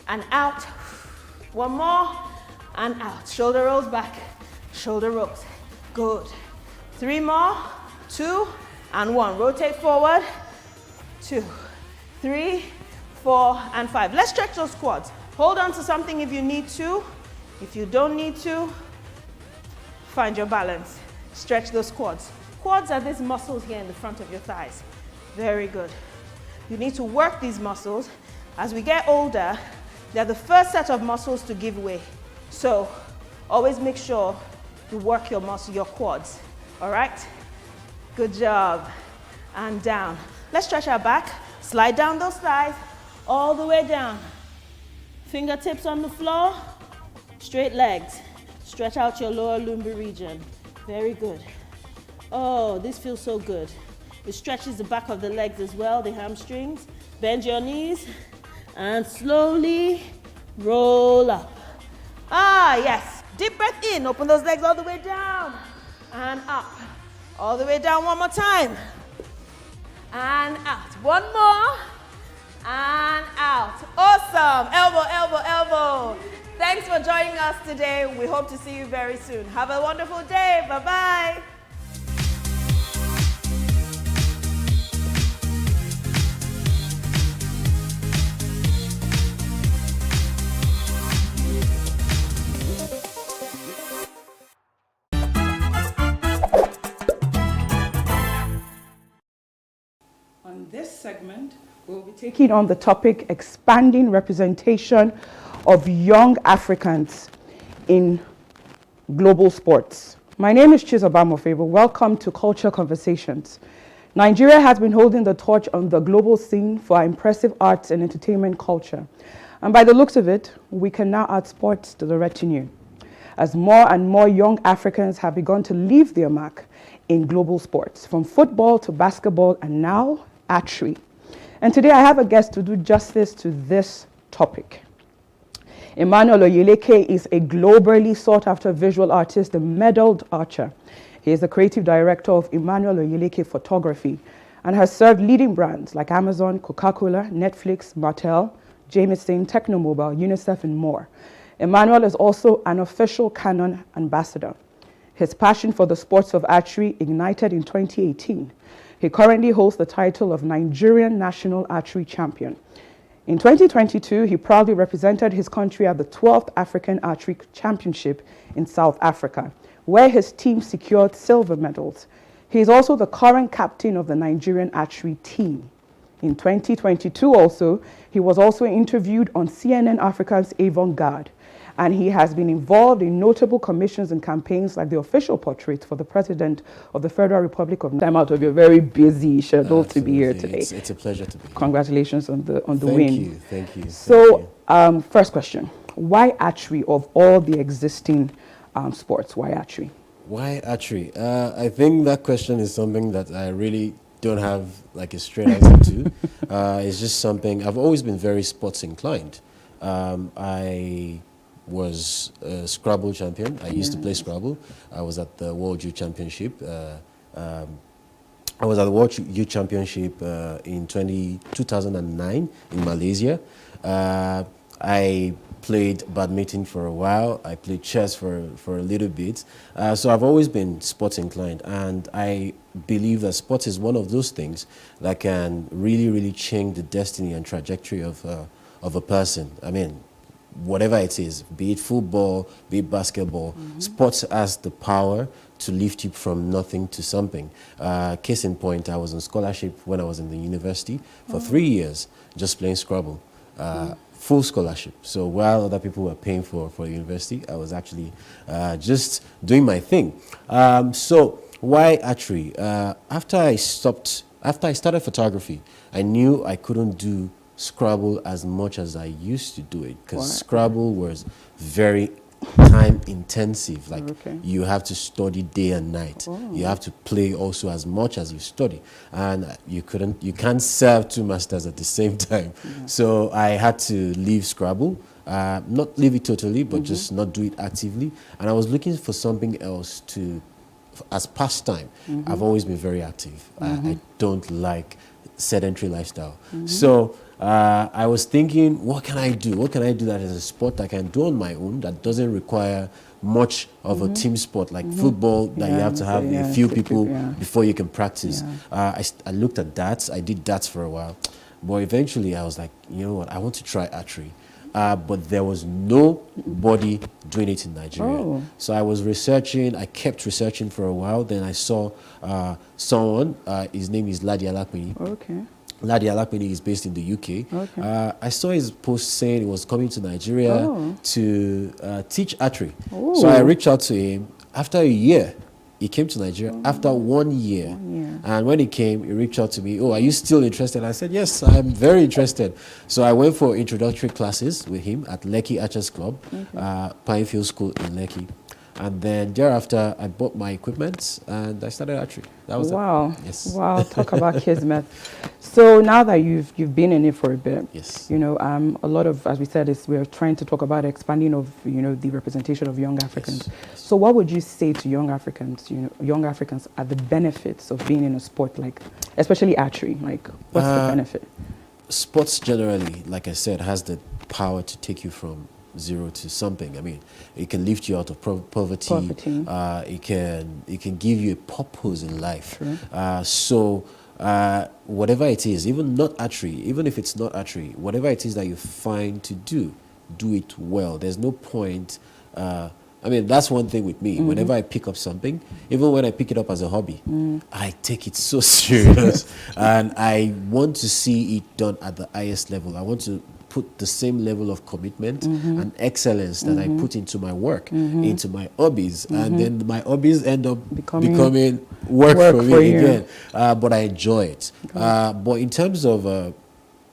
and out. One more and out. Shoulder rolls back. Shoulder rolls. Good. 3 more. 2 and 1. Rotate forward. 2, 3, 4, and 5. Let's stretch those quads. Hold on to something if you need to. If you don't need to, find your balance. Stretch those quads. Quads are these muscles here in the front of your thighs. Very good. You need to work these muscles. As we get older, they're the first set of muscles to give way. So always make sure you work your muscle, your quads. All right? Good job. And down. Let's stretch our back. Slide down those thighs all the way down. Fingertips on the floor. Straight legs. Stretch out your lower lumbar region. Very good. Oh, this feels so good. It stretches the back of the legs as well, the hamstrings. Bend your knees and slowly roll up. Ah, yes. Deep breath in. Open those legs all the way down and up. All the way down one more time. And out. One more. And out. Awesome. Elbow, elbow, elbow. Thanks for joining us today. We hope to see you very soon. Have a wonderful day. Bye-bye. On this segment, we'll be taking on the topic expanding representation of young Africans in global sports. My name is Chizoba Mofebo. Welcome to Culture Conversations. Nigeria has been holding the torch on the global scene for our impressive arts and entertainment culture. And by the looks of it, we can now add sports to the retinue, as more and more young Africans have begun to leave their mark in global sports, from football to basketball and now archery. And today I have a guest to do justice to this topic. Emmanuel Oyeleke is a globally sought-after visual artist and medaled archer. He is the creative director of Emmanuel Oyeleke Photography and has served leading brands like Amazon, Coca-Cola, Netflix, Mattel, Jameson, Technomobile, UNICEF, and more. Emmanuel is also an official Canon ambassador. His passion for the sports of archery ignited in 2018. He currently holds the title of Nigerian National Archery Champion. In 2022, he proudly represented his country at the 12th African Archery Championship in South Africa, where his team secured silver medals. He is also the current captain of the Nigerian archery team. In 2022 also, he was also interviewed on CNN Africa's Avant-Garde, and he has been involved in notable commissions and campaigns like the official portrait for the President of the Federal Republic of Nigeria. Time out of your very busy schedule to be here today. It's a pleasure to be here. Congratulations on the win. Thank you. So, first question: why archery of all the existing sports? Why archery? Why archery? I think that question is something that I really don't have like a straight answer to. It's just something I've always been very sports inclined. I was a Scrabble champion. I used to play Scrabble. I was at the World Youth Championship. I was at the World Youth Championship in 2009 in Malaysia. I played badminton for a while. I played chess for a little bit. So I've always been sports inclined, and I believe that sports is one of those things that can really, really change the destiny and trajectory of a person. I mean, whatever it is, be it football, be it basketball, sports has the power to lift you from nothing to something. Case in point, I was on scholarship when I was in the university for 3 years, just playing Scrabble. Full scholarship. So while other people were paying for the university, I was actually just doing my thing. So Why archery? After I started photography, I knew I couldn't do Scrabble as much as I used to do it, because Scrabble was very time intensive. Like you have to study day and night. You have to play also as much as you study, and you can't serve two masters at the same time. So I had to leave Scrabble. Not leave it totally, but just not do it actively. And I was looking for something else as pastime. I've always been very active. I don't like sedentary lifestyle. So I was thinking, what can I do? What can I do that is a sport I can do on my own, that doesn't require much of a team sport like football, that you have to have a few people before you can practice. I looked at darts. I did darts for a while. But eventually I was like, you know what, I want to try archery. But there was nobody doing it in Nigeria. So I was researching, I kept researching for a while. Then I saw someone, his name is Ladi Alakpini. Ladi Alakpini is based in the UK. I saw his post saying he was coming to Nigeria to teach archery. So I reached out to him. After a year, he came to Nigeria after 1 year. And when he came, he reached out to me. Oh, are you still interested? I said, yes, I'm very interested. So I went for introductory classes with him at Lekki Archers Club, Pinefield School in Lekki. And then thereafter, I bought my equipment and I started archery. That was wow. Yes. Wow. Talk about kismet. So now that you've been in it for a bit, yes, you know, a lot of, as we said, we're trying to talk about expanding of, you know, the representation of young Africans. Yes. So what would you say to young Africans, you know, young Africans, are the benefits of being in a sport like, especially archery? Like, what's the benefit? Sports generally, like I said, has the power to take you from zero to something. I mean, it can lift you out of poverty. It can give you a purpose in life. So whatever it is, even not archery, even if it's not archery, whatever it is that you find to do it well. There's no point. I mean, that's one thing with me. Whenever I pick up something, even when I pick it up as a hobby, I take it so serious, and I want to see it done at the highest level. I want to put the same level of commitment and excellence that I put into my work, into my hobbies, and then my hobbies end up becoming work for me again. But I enjoy it. But in terms of,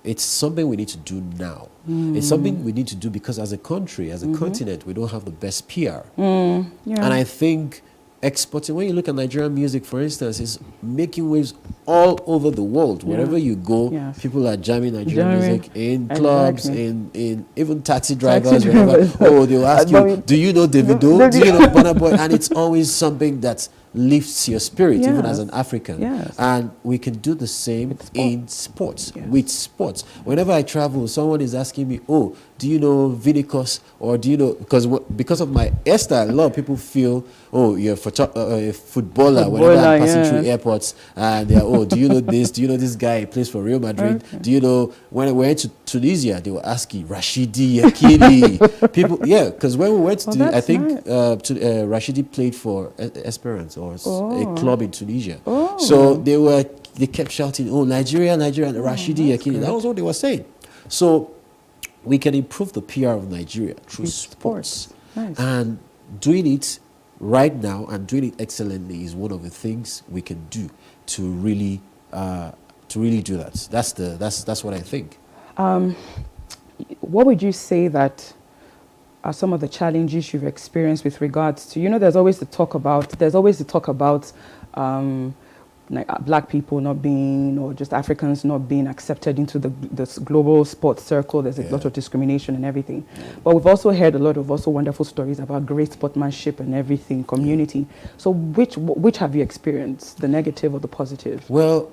it's something we need to do now. It's something we need to do because as a country, as a continent, we don't have the best PR. And I think exporting, when you look at Nigerian music, for instance, is making waves all over the world. Wherever you go, people are jamming Nigerian music in clubs, in even taxi drivers, wherever. Oh, they'll ask you, do you know Davido? Do you know Burna Boy? And it's always something that lifts your spirit, even as an African. And we can do the same in sports, with sports. Whenever I travel, someone is asking me, oh, do you know Vinicus? Or do you know, because of my hairstyle, a lot of people feel, oh, you're a footballer whenever I'm passing through airports, and they're, oh, do you know this? Do you know this guy? He plays for Real Madrid. Do you know, when I went to Tunisia, they were asking Rashidi Yakini. People, because when we went to, I think Rashidi played for Esperance, or a club in Tunisia. So they kept shouting, oh, Nigeria, Rashidi Yakini. That was what they were saying. So we can improve the PR of Nigeria through sports. And doing it right now and doing it excellently is one of the things we can do to really do that. That's what I think. What would you say that are some of the challenges you've experienced with regards to, you know, there's always the talk about like black people not being, or just Africans not being accepted into this global sports circle. There's a lot of discrimination and everything. But we've also heard a lot of also wonderful stories about great sportsmanship and everything, community. So which have you experienced, the negative or the positive? Well,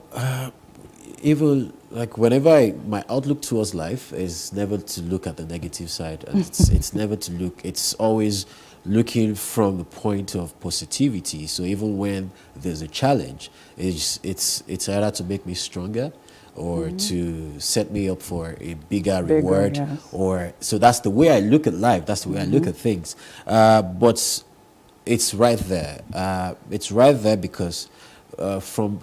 even like whenever my outlook towards life is never to look at the negative side. And it's never to look, it's always looking from the point of positivity. So even when there's a challenge, it's either to make me stronger or to set me up for a bigger reward. Or so that's the way I look at life. That's the way I look at things. But it's right there. It's right there because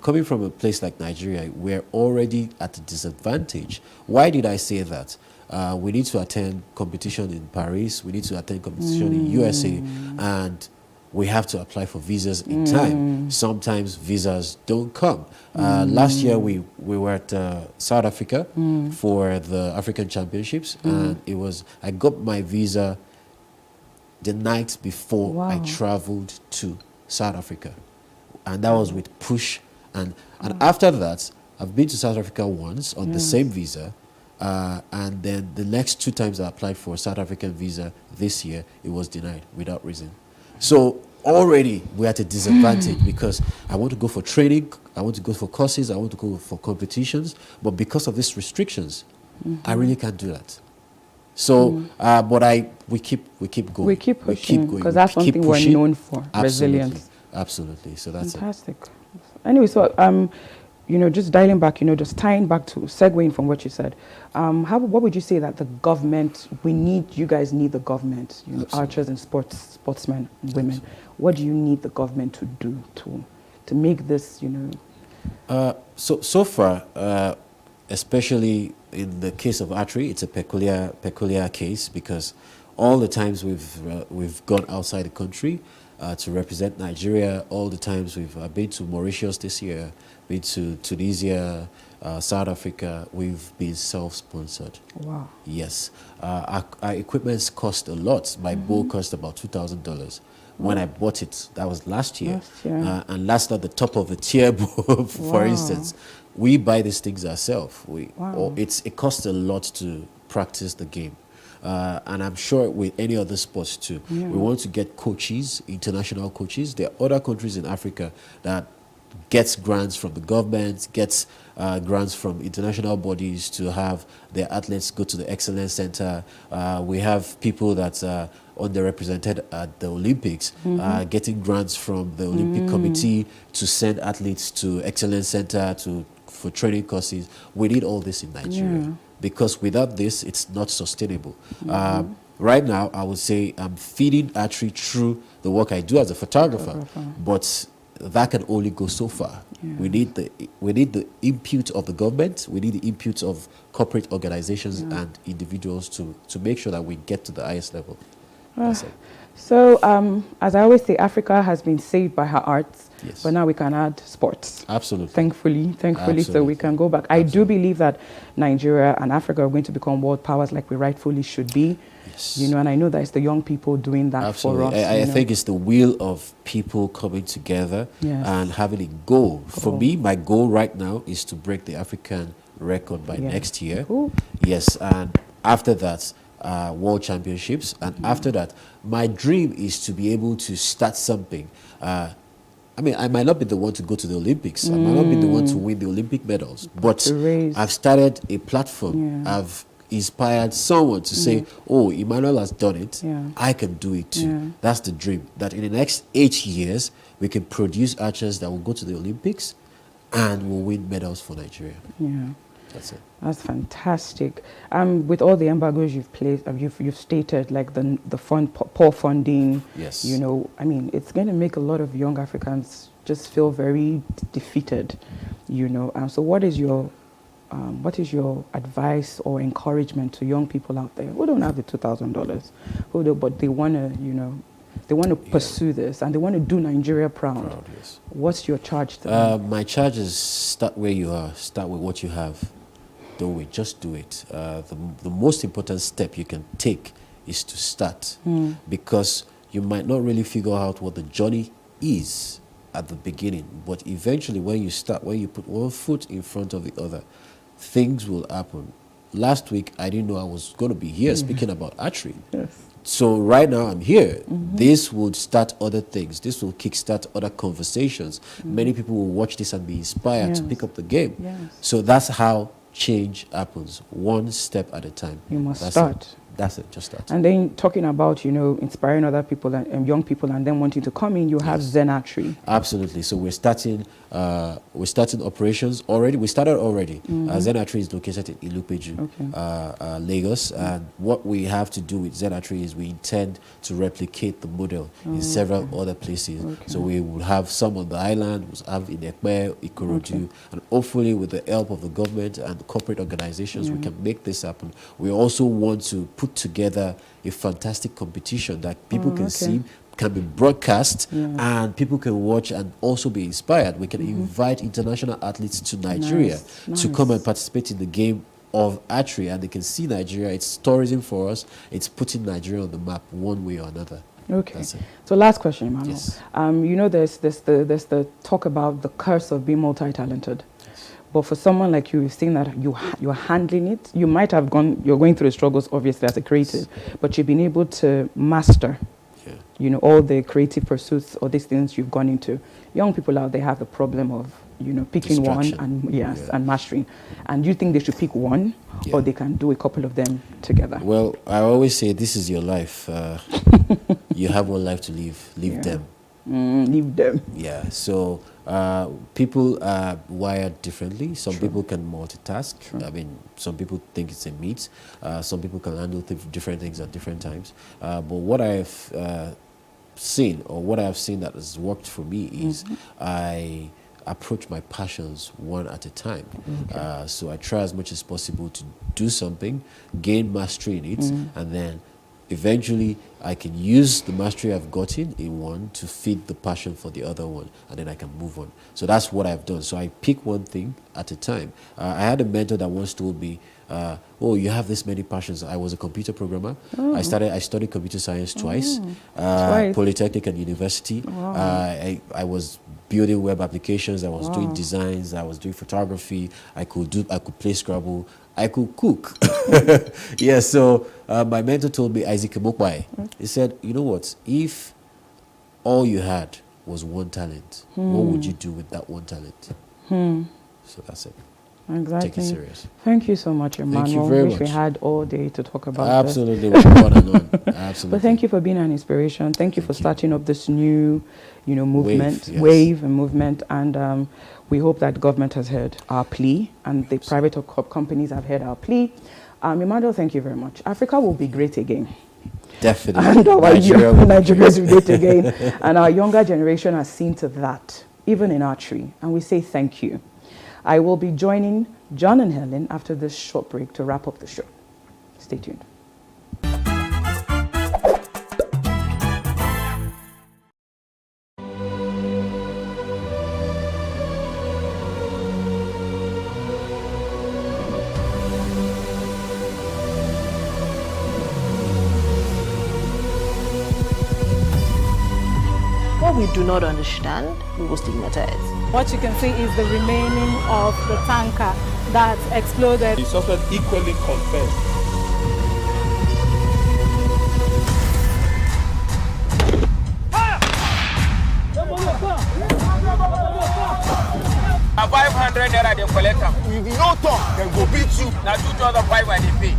coming from a place like Nigeria, we're already at a disadvantage. Why did I say that? We need to attend competition in Paris. We need to attend competition in USA. And we have to apply for visas in time. Sometimes visas don't come. Last year we were at South Africa for the African Championships, and I got my visa the night before I traveled to South Africa, and that was with push. And after that, I've been to South Africa once on the same visa, and then the next 2 times I applied for a South African visa this year, it was denied without reason. So already we're at a disadvantage because I want to go for training, I want to go for courses, I want to go for competitions, but because of these restrictions, I really can't do that. So, but we keep going. We keep pushing because that's something we're known for, resilience. Absolutely. So that's fantastic. Anyway, so you know, just dialing back, you know, just tying back to segueing from what you said. What would you say that the government, you guys need the government, you know, archers and sportsmen, women. What do you need the government to do to make this, you know? So far, especially in the case of archery, it's a peculiar case because all the times we've gone outside the country to represent Nigeria, all the times we've been to Mauritius this year, been to Tunisia, South Africa, we've been self-sponsored. Wow. Yes. Our equipments cost a lot. My bow cost about $2,000. When I bought it, that was last year. And that's not the top of the tier bow, for instance. We buy these things ourselves. It costs a lot to practice the game. And I'm sure with any other sports too. We want to get coaches, international coaches. There are other countries in Africa that gets grants from the government, gets grants from international bodies to have their athletes go to the Excellence Center. We have people that are underrepresented at the Olympics, getting grants from the Olympic Committee to send athletes to Excellence Center for training courses. We need all this in Nigeria because without this, it's not sustainable. Right now, I would say I'm feeding archery through the work I do as a photographer, but that can only go so far. We need the input of the government. We need the input of corporate organizations and individuals to make sure that we get to the highest level. So, as I always say, Africa has been saved by her arts, but now we can add sports. Absolutely. Thankfully, so we can go back. I do believe that Nigeria and Africa are going to become world powers like we rightfully should be. You know, and I know that it's the young people doing that for us. I think it's the will of people coming together and having a goal. For me, my goal right now is to break the African record by next year. Yes, and after that, World Championships, and after that, my dream is to be able to start something. I mean, I might not be the one to go to the Olympics. I might not be the one to win the Olympic medals, but I've started a platform. I've inspired someone to say, oh, Emmanuel has done it, I can do it too. That's the dream, that in the next 8 years, we can produce archers that will go to the Olympics and will win medals for Nigeria. That's it. That's fantastic. With all the embargoes you've placed, you've stated, like the poor funding. Yes. You know, I mean, it's going to make a lot of young Africans just feel very defeated. You know, so what is your advice or encouragement to young people out there who don't have the $2,000, but they want to, you know, they want to pursue this and they want to do Nigeria proud? What's your charge to them? My charge is start where you are. Start with what you have. Do it. Just do it. The most important step you can take is to start, because you might not really figure out what the journey is at the beginning, but eventually when you start, when you put one foot in front of the other, things will happen. Last week, I didn't know I was going to be here speaking about archery. So right now I'm here. This will start other things. This will kickstart other conversations. Many people will watch this and be inspired to pick up the game. So that's how change happens, one step at a time. You must start. That's it, just that. And then talking about, you know, inspiring other people and young people and then wanting to come in, you have Zen Archery. Absolutely. So we're starting operations already. We started already. Zen Archery is located in Ilupeju, Lagos. And what we have to do with Zen Archery is we intend to replicate the model in several other places. So we will have some on the island, we'll have in Ekpe, Ikorodu, and hopefully with the help of the government and corporate organizations, we can make this happen. We also want to put together a fantastic competition that people can see, can be broadcast and people can watch and also be inspired. We can invite international athletes to Nigeria to come and participate in the game of archery, and they can see Nigeria. It's tourism for us. It's putting Nigeria on the map one way or another. Okay. So last question, Emmanuel. Yes. You know, there's the talk about the curse of being multi-talented. But for someone like you, you've seen that you're handling it. You might have you're going through the struggles, obviously, as a creative, but you've been able to master, you know, all the creative pursuits or these things you've gone into. Young people out there have the problem of, you know, picking one and and mastering. And you think they should pick one, or they can do a couple of them together? Well, I always say this is your life. You have one life to live. Leave them. Leave them. Yeah. So people are wired differently. Some people can multitask. I mean, some people think it's a myth. Some people can handle different things at different times. But what I've seen, or what I've seen that has worked for me, is I approach my passions one at a time. So I try as much as possible to do something, gain mastery in it, and then eventually I can use the mastery I've gotten in one to feed the passion for the other one, and then I can move on. So that's what I've done. So I pick one thing at a time. I had a mentor that once told me, oh, you have this many passions. I was a computer programmer. I studied computer science twice. Polytechnic and university. I was building web applications. I was doing designs. I was doing photography. I could play Scrabble. I could cook. Yeah, so my mentor told me, Isaac Mokbai, he said, you know what, if all you had was one talent, what would you do with that one talent? So that's it. Exactly. Take it serious. Thank you so much, Emmanuel. Thank you very much. We had all day to talk about Absolutely. We'll go on and on. Absolutely. But thank you for being an inspiration. Thank you for starting up this new, you know, movement, wave and movement. And we hope that the government has heard our plea, and the private companies have heard our plea. Emmanuel, thank you very much. Africa will be great again. Definitely. And Nigeria will be great again. And our younger generation has seen to that, even in archery. And we say thank you. I will be joining John and Helen after this short break to wrap up the show. Stay tuned. What we do not understand, we will stigmatize. What you can see is the remaining of the tanker that exploded. The suspect equally confessed. A 500 naira they collect them. If you no talk, then go beat you. Now 2,500 they pay.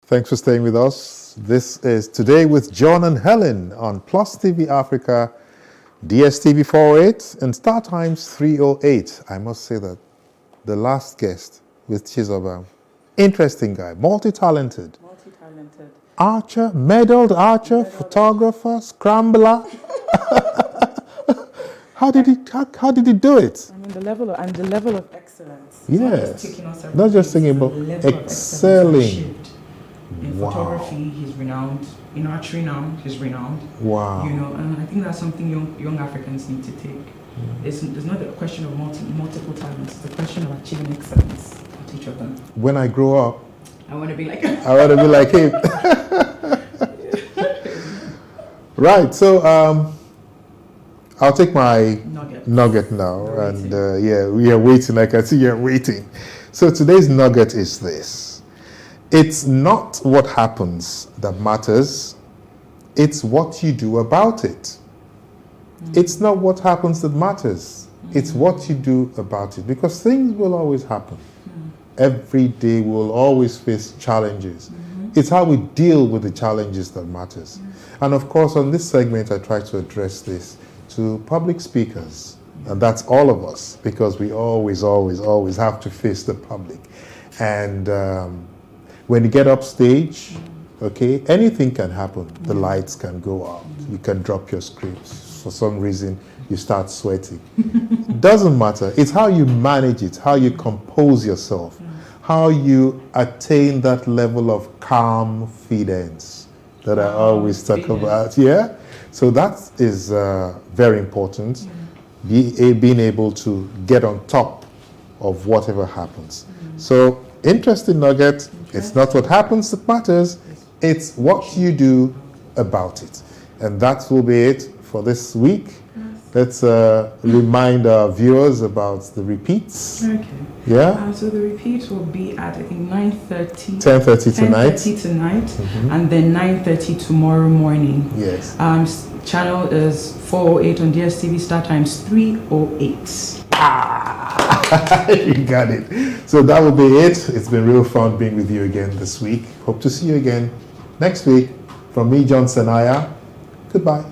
Thanks for staying with us. This is Today with John and Helen on Plus TV Africa, DSTV 408 and Star Times 308. I must say that the last guest with Chizoba, interesting guy, multi-talented. Archer, medaled archer, photographer, scrambler. How did he do it? I mean, the level of excellence. Yes. Not just singing, but excelling. In Wow. photography, he's renowned. In archery now, he's renowned. Wow. You know, and I think that's something young Africans need to take. It's not a question of multiple talents. It's a question of achieving excellence at each of them. When I grow up, I want to be like him. I want to be like him. Right. So I'll take my nugget now, and yeah, we are waiting. I can see you're waiting. So today's nugget is this: it's not what happens that matters; it's what you do about it. It's not what happens that matters; it's what you do about it. Because things will always happen. Every day we'll always face challenges. It's how we deal with the challenges that matters. And of course, on this segment, I try to address this to public speakers. And that's all of us, because we always have to face the public. And when you get up stage, okay, anything can happen. The lights can go out. You can drop your scripts. For some reason, you start sweating. Doesn't matter. It's how you manage it, how you compose yourself, how you attain that level of calm confidence that I always talk about. Yeah. So that is very important. Being able to get on top of whatever happens. So interesting nugget. It's not what happens that matters. It's what you do about it. And that will be it for this week. Let's remind our viewers about the repeats. Okay. Yeah. So the repeat will be at, I think, 9:30. 10:30 tonight. 10:30 tonight, and then 9:30 tomorrow morning. Yes. Channel is 408 on DSTV. Start time is 3:08. You got it. So that will be it. It's been real fun being with you again this week. Hope to see you again next week. From me, John Senaya. Goodbye.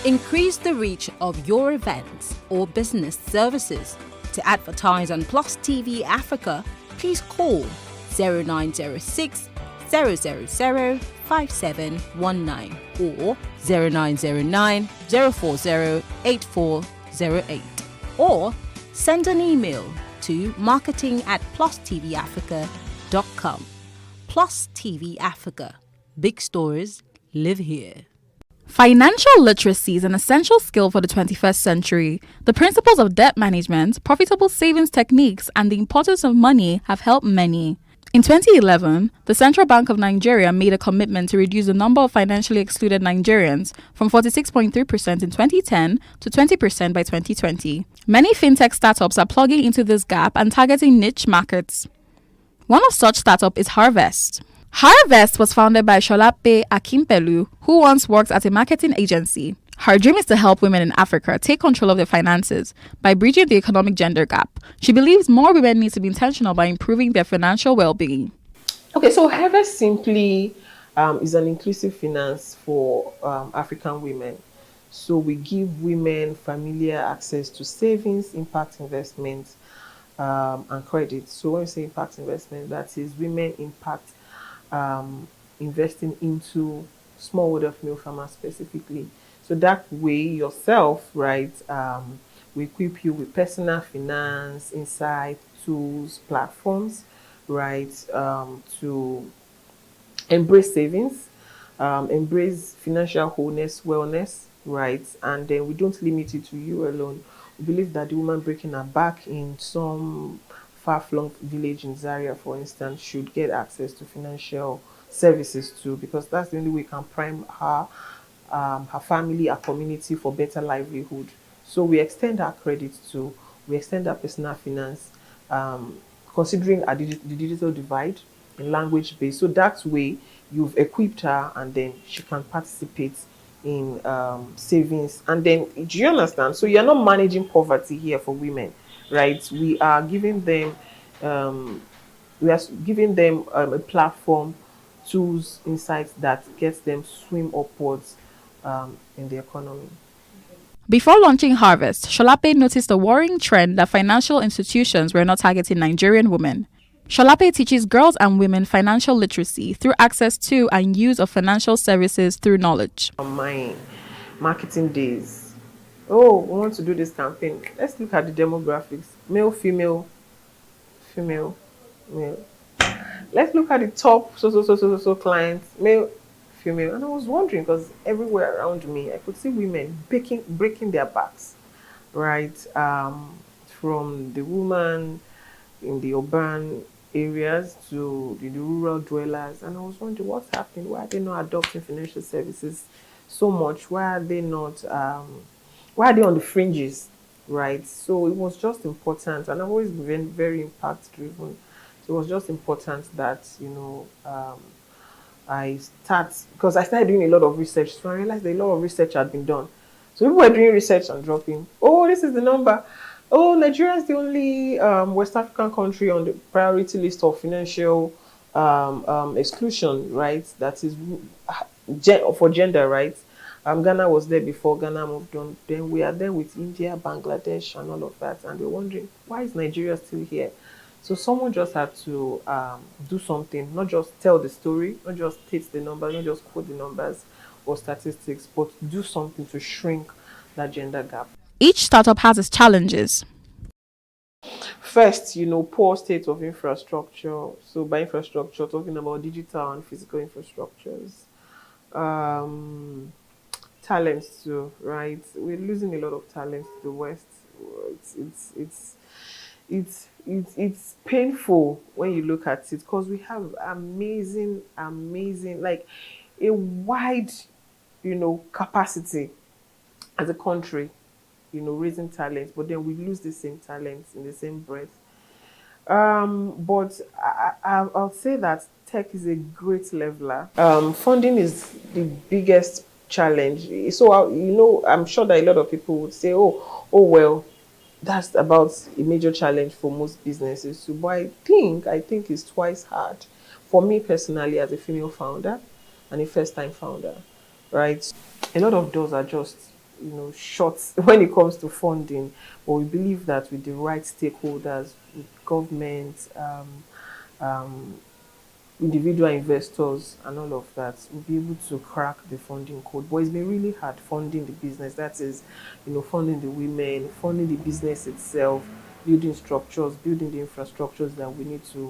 Increase the reach of your events or business services. To advertise on Plus TV Africa, please call 0906 000 5719 or 0909 040 8408, or send an email to marketing@plustvafrica.com. Plus TV Africa. Big stories live here. Financial literacy is an essential skill for the 21st century. The principles of debt management, profitable savings techniques, and the importance of money have helped many. In 2011, the Central Bank of Nigeria made a commitment to reduce the number of financially excluded Nigerians from 46.3% in 2010 to 20% by 2020. Many fintech startups are plugging into this gap and targeting niche markets. One of such startups is Harvest. Harvest was founded by Sholape Akimpelu, who once worked at a marketing agency. Her dream is to help women in Africa take control of their finances by bridging the economic gender gap. She believes more women need to be intentional by improving their financial well-being. Okay, so Harvest simply is an inclusive finance for African women. So we give women familiar access to savings, impact investments, and credit. So when we say impact investment, that is women impact investing into smallholder female farmers specifically. So that way yourself, right, we equip you with personal finance, insight, tools, platforms, right, to embrace savings, embrace financial wholeness, wellness, right, and then we don't limit it to you alone. We believe that the woman breaking her back in some far-flung village in Zaria, for instance, should get access to financial services too, because that's the only way we can prime her, her family, her community for better livelihood. So we extend our credit too, we extend our personal finance, considering the digital divide in language base. So that way you've equipped her, and then she can participate in savings. And then, do you understand? So you're not managing poverty here for women, right? We are giving them a platform, tools, insights that gets them swim upwards in the economy. Before launching Harvest, Sholape noticed a worrying trend that financial institutions were not targeting Nigerian women. Sholape teaches girls and women financial literacy through access to and use of financial services through knowledge. On my marketing days, oh, we want to do this campaign. Let's look at the demographics: male, female, female, male. Let's look at the top so clients, male, female. And I was wondering because everywhere around me, I could see women breaking their backs, right? From the woman in the urban areas to the rural dwellers. And I was wondering what's happening. Why are they not adopting financial services so much? Why are they not, why are they on the fringes, right? So it was just important. And I've always been very impact driven. So it was just important that, I start, because I started doing a lot of research. So I realized a lot of research had been done. So people were doing research and dropping, oh, this is the number. Oh, Nigeria is the only West African country on the priority list of financial exclusion, right? That is for gender, right? Ghana was there before Ghana moved on. Then we are there with India, Bangladesh, and all of that. And we're wondering, why is Nigeria still here? So someone just had to do something, not just tell the story, not just state the numbers, not just quote the numbers or statistics, but do something to shrink that gender gap. Each startup has its challenges. First, poor state of infrastructure. So by infrastructure, talking about digital and physical infrastructures. Talents too, right? We're losing a lot of talents to the West. It's painful when you look at it because we have amazing, like a wide, capacity as a country, raising talent, but then we lose the same talents in the same breath. But I'll say that tech is a great leveler. Funding is the biggest challenge. So, I'm sure that a lot of people would say, oh, well, that's about a major challenge for most businesses. So, but I think it's twice hard for me personally as a female founder and a first-time founder, right? A lot of doors are just, shut when it comes to funding, but we believe that with the right stakeholders, with government, individual investors and all of that, we'll be able to crack the funding code. But it's been really hard funding the business. That is, funding the women, funding the business itself, building structures, building the infrastructures that we need to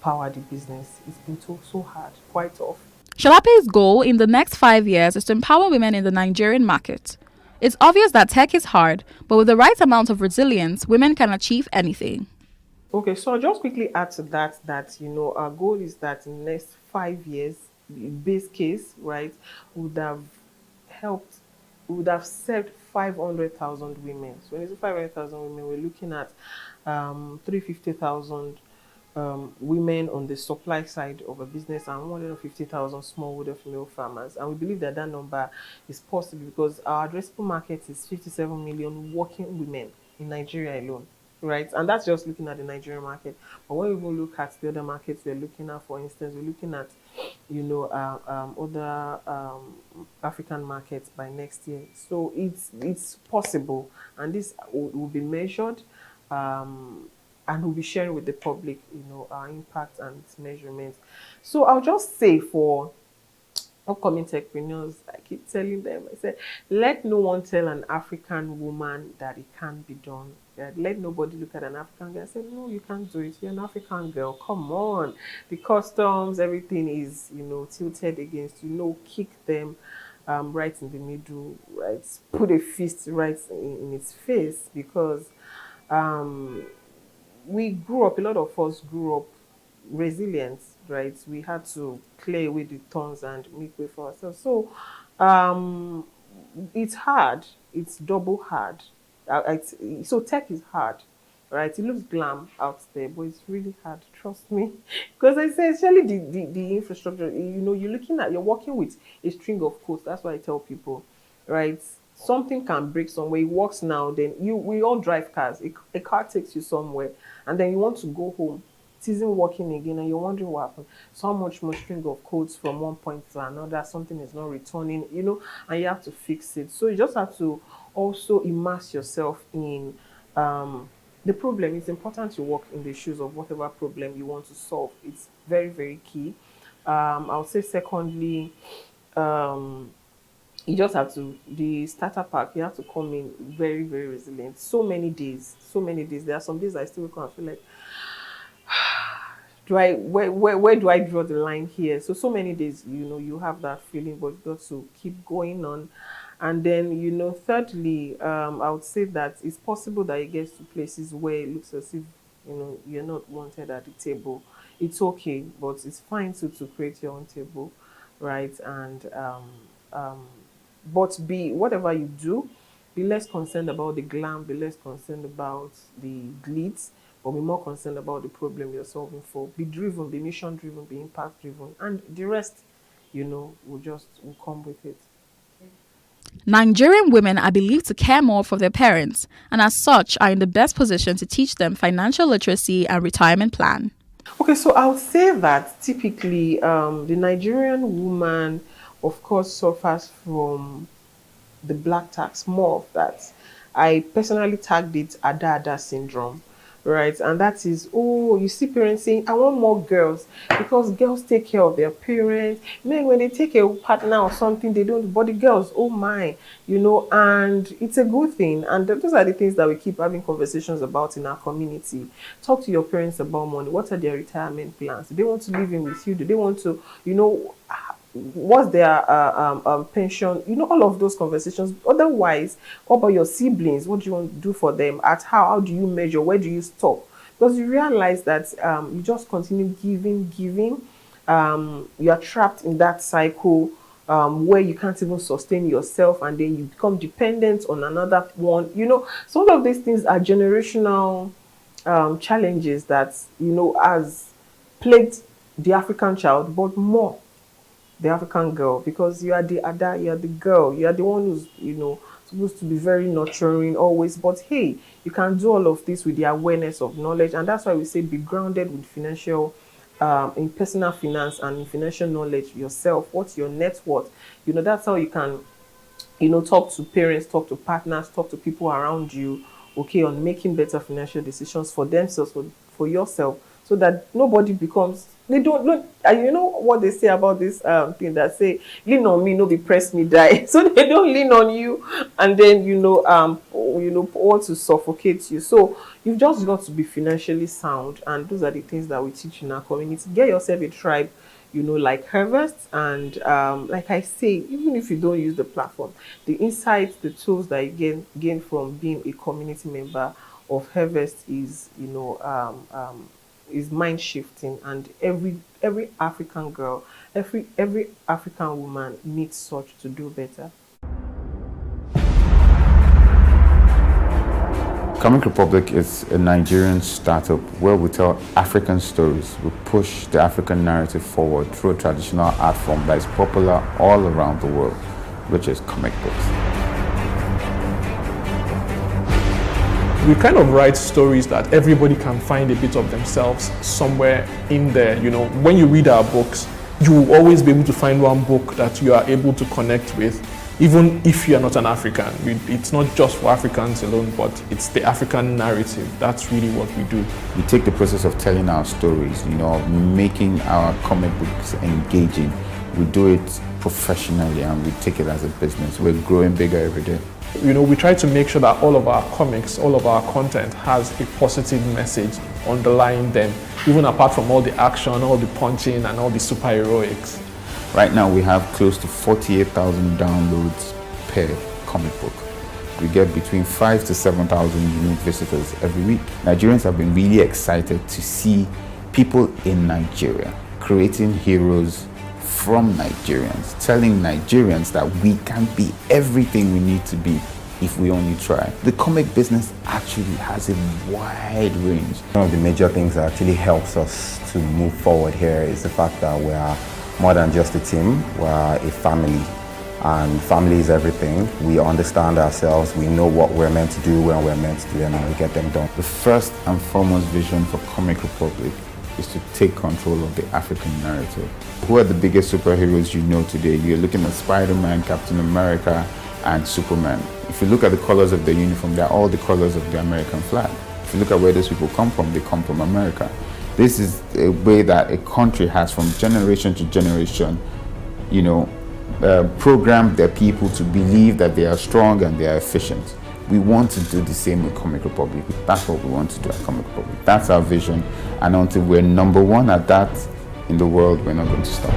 power the business. It's been so hard, quite tough. Sholape's goal in the next 5 years is to empower women in the Nigerian market. It's obvious that tech is hard, but with the right amount of resilience, women can achieve anything. Okay, so I'll just quickly add to that, our goal is that in the next 5 years, base case, right, would have served 500,000 women. So when it's 500,000 women, we're looking at 350,000 women on the supply side of a business and 150,000 smallholder female farmers. And we believe that number is possible because our addressable market is 57 million working women in Nigeria alone. Right, and that's just looking at the Nigerian market. But when we look at the other markets we're looking at, for instance, we're looking at, other African markets by next year. So it's possible, and this will be measured, and we'll be sharing with the public, our impact and its measurements. So I'll just say for upcoming techpreneurs, I keep telling them, I said, let no one tell an African woman that it can't be done. Let nobody look at an African girl and say, no, you can't do it. You're an African girl. Come on. The customs, everything is, tilted against you. Kick them right in the middle, right? Put a fist right in its face because we grew up, a lot of us grew up resilient, right? We had to clear away the thorns and make way for ourselves. So it's hard. It's double hard. So tech is hard, right? It looks glam out there, but it's really hard. Trust me, because I say especially the infrastructure. You're working with a string of codes. That's why I tell people, right? Something can break somewhere. It works now. Then we all drive cars. A car takes you somewhere, and then you want to go home. It isn't working again, and you're wondering what happened. So much more string of codes from one point to another. Something is not returning, and you have to fix it. So you just have to also immerse yourself in the problem, it's important to walk in the shoes of whatever problem you want to solve. It's very, very key. I would say secondly, you just have to, the starter pack, you have to come in very, very resilient. So many days. There are some days I still wake up and feel like, where do I draw the line here? So many days, you have that feeling, but you got to keep going on. And then, thirdly, I would say that it's possible that you get to places where it looks as if, you're not wanted at the table. It's okay, but it's fine to create your own table, right? And but whatever you do, be less concerned about the glam, be less concerned about the glitz, but be more concerned about the problem you're solving for. Be driven, be mission driven, be impact driven, and the rest, will come with it. Nigerian women are believed to care more for their parents and as such are in the best position to teach them financial literacy and retirement plan. Okay, so I would say that typically the Nigerian woman, of course, suffers from the black tax, more of that. I personally tagged it Ada syndrome, right? And that is, you see parents saying, I want more girls because girls take care of their parents. Men, when they take a partner or something, they don't, but the girls, oh my, and it's a good thing. And those are the things that we keep having conversations about in our community. Talk to your parents about money. What are their retirement plans? Do they want to live in with you? Do they want to, what's their pension? All of those conversations. Otherwise, what about your siblings? What do you want to do for them? How do you measure? Where do you stop? Because you realize that you just continue giving. You are trapped in that cycle where you can't even sustain yourself, and then you become dependent on another one. So all of these things are generational challenges that has plagued the African child, but more the African girl, because you are the Ada, you are the girl, you are the one who's supposed to be very nurturing always. But hey, you can do all of this with the awareness of knowledge, and that's why we say be grounded with financial in personal finance and in financial knowledge yourself. What's your net worth? That's how you can talk to parents, talk to partners, talk to people around you, okay, on making better financial decisions for themselves, for yourself, so that nobody becomes, they don't look, you know what they say about this thing that say, lean on me, no be press me die. So they don't lean on you, and then want to suffocate you. So you've just got to be financially sound, and those are the things that we teach in our community. Get yourself a tribe, like Harvest, and like I say, even if you don't use the platform, the insights, the tools that you gain from being a community member of Harvest is is mind shifting, and every African girl, every African woman needs such to do better. Comic Republic is a Nigerian startup where we tell African stories. We push the African narrative forward through a traditional art form that is popular all around the world, which is comic books. We kind of write stories that everybody can find a bit of themselves somewhere in there. When you read our books, you will always be able to find one book that you are able to connect with, even if you are not an African. It's not just for Africans alone, but it's the African narrative. That's really what we do. We take the process of telling our stories, making our comic books engaging. We do it professionally and we take it as a business. We're growing bigger every day. We try to make sure that all of our comics, all of our content has a positive message underlying them, even apart from all the action, all the punching, and all the superheroics. Right now we have close to 48,000 downloads per comic book. We get between 5,000 to 7,000 unique visitors every week. Nigerians have been really excited to see people in Nigeria creating heroes from Nigerians, telling Nigerians that we can be everything we need to be if we only try. The comic business actually has a wide range. One of the major things that actually helps us to move forward here is the fact that we are more than just a team, we are a family. And family is everything. We understand ourselves, we know what we're meant to do when we're meant to do, and we get them done. The first and foremost vision for Comic Republic is to take control of the African narrative. Who are the biggest superheroes you know today? You're looking at Spider-Man, Captain America, and Superman. If you look at the colors of their uniform, they're all the colors of the American flag. If you look at where those people come from, they come from America. This is a way that a country has from generation to generation, programmed their people to believe that they are strong and they are efficient. We want to do the same with Comic Republic. That's what we want to do at Comic Republic. That's our vision. And until we're number one at that in the world, we're not going to stop.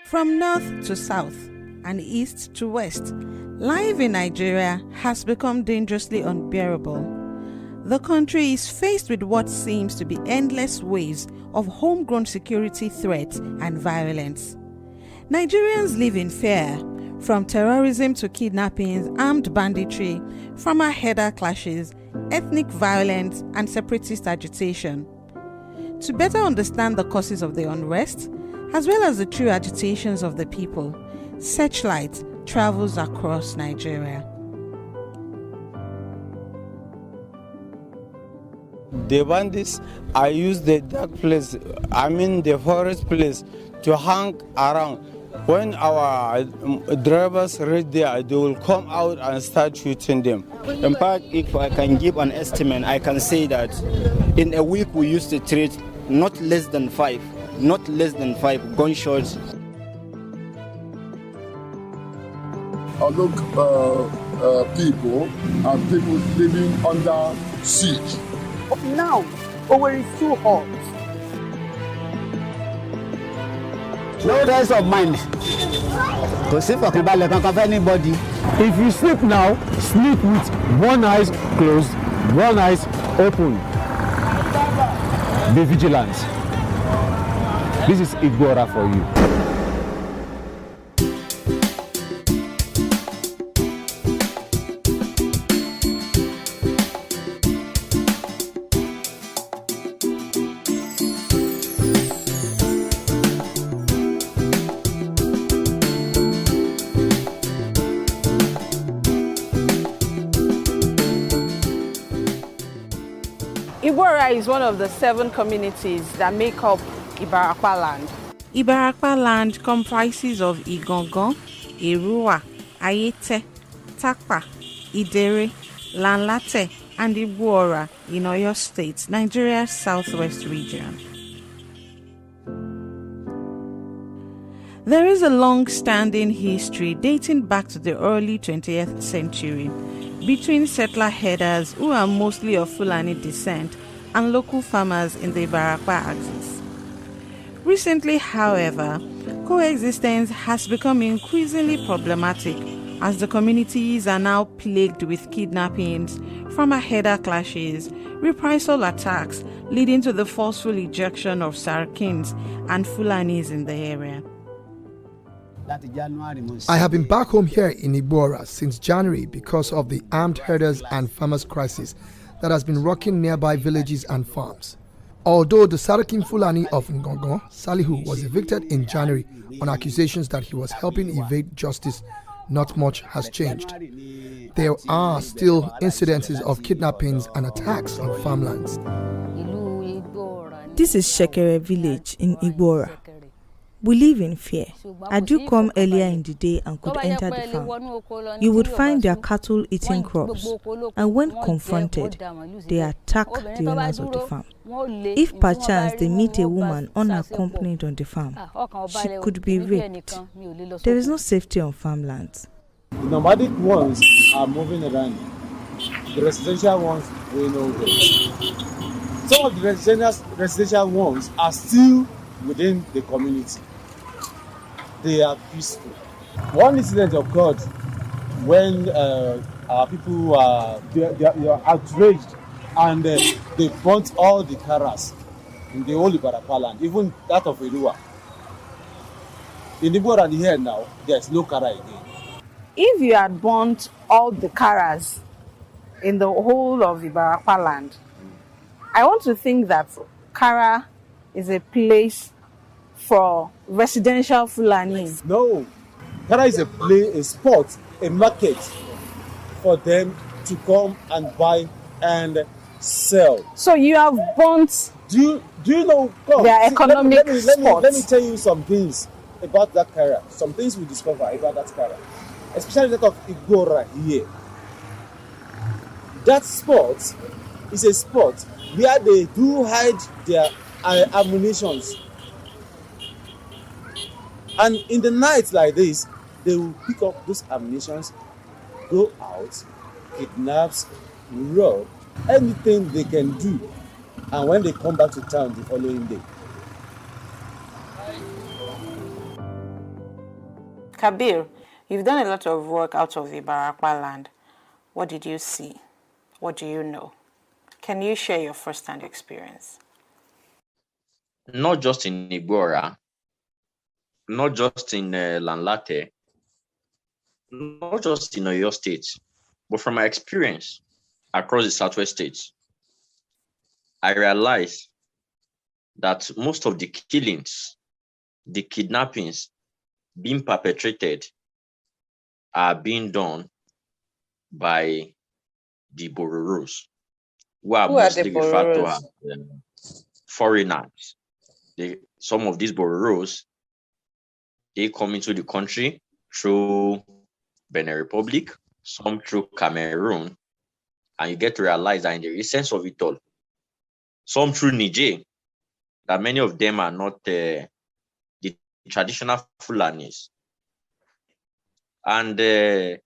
From north to south and east to west, life in Nigeria has become dangerously unbearable. The country is faced with what seems to be endless waves of homegrown security threats and violence. Nigerians live in fear, from terrorism to kidnappings, armed banditry, farmer header clashes, ethnic violence, and separatist agitation. To better understand the causes of the unrest, as well as the true agitations of the people, Searchlight travels across Nigeria. The bandits, I use the dark place, the forest place, to hang around. When our drivers reach there, they will come out and start shooting them. In fact, if I can give an estimate, I can say that in a week we used to treat not less than five gunshots. I look people and people living under siege. Now, Owerri is too hot. No rest of mind. Kò sí fọkànbalẹ̀ kankan fẹ́ anybody. If you sleep now, sleep with one eye closed, one eye open. Be vigilant. This is Igbora for you. Igbora is one of the 7 communities that make up Ibarakwa land. Ibarakwa land comprises of Igangan, Erua, Ayete, Takpa, Idere, Lanlate, and Igbora in Oyo State, Nigeria's southwest region. There is a long-standing history dating back to the early 20th century between settler herders who are mostly of Fulani descent and local farmers in the Ibarakwa axis. Recently, however, coexistence has become increasingly problematic as the communities are now plagued with kidnappings, farmer header clashes, reprisal attacks leading to the forceful ejection of Sarakins and Fulanis in the area. I have been back home here in Igbora since January because of the armed herders and farmers crisis that has been rocking nearby villages and farms. Although the Sarakin Fulani of Ngongo, Salihu, was evicted in January on accusations that he was helping evade justice, not much has changed. There are still incidences of kidnappings and attacks on farmlands. This is Shekere village in Igbora. We live in fear. I do come earlier in the day and could enter the farm. You would find their cattle eating crops, and when confronted, they attack the owners of the farm. If perchance they meet a woman unaccompanied on the farm, she could be raped. There is no safety on farmlands. The nomadic ones are moving around. The residential ones we know them. Some of the residential ones are still within the community. They are peaceful. One incident occurred when our people they are outraged and they burnt all the karas in the whole Ibarakwa land, even that of Erua. In the border here now, there's no kara again. If you had burnt all the karas in the whole of Ibarakwa land, I want to think that Kara is a place for residential Fulani. No, Kara is a spot, a market for them to come and buy and sell. So you have burnt. Do you know? Come, their economic spots. Let me tell you some things about that Kara. Some things we discover about that Kara, especially that of Igora here. That spot is a spot where they do hide their ammunitions. And in the night like this, they will pick up those ammunitions, go out, kidnaps, rob, anything they can do. And when they come back to town the following day. Kabir, you've done a lot of work out of the Ibarakwa land. What did you see? What do you know? Can you share your first-hand experience? Not just in Igbora, not just in Lanlate, not just in Oyo State, but from my experience across the Southwest states, I realized that most of the killings, the kidnappings being perpetrated are being done by the Bororos, who are mostly referred to as foreigners. Some of these Bororos, they come into the country through Benin Republic, some through Cameroon, and you get to realize that in the essence of it all, some through Niger, that many of them are not the traditional Fulanis. And the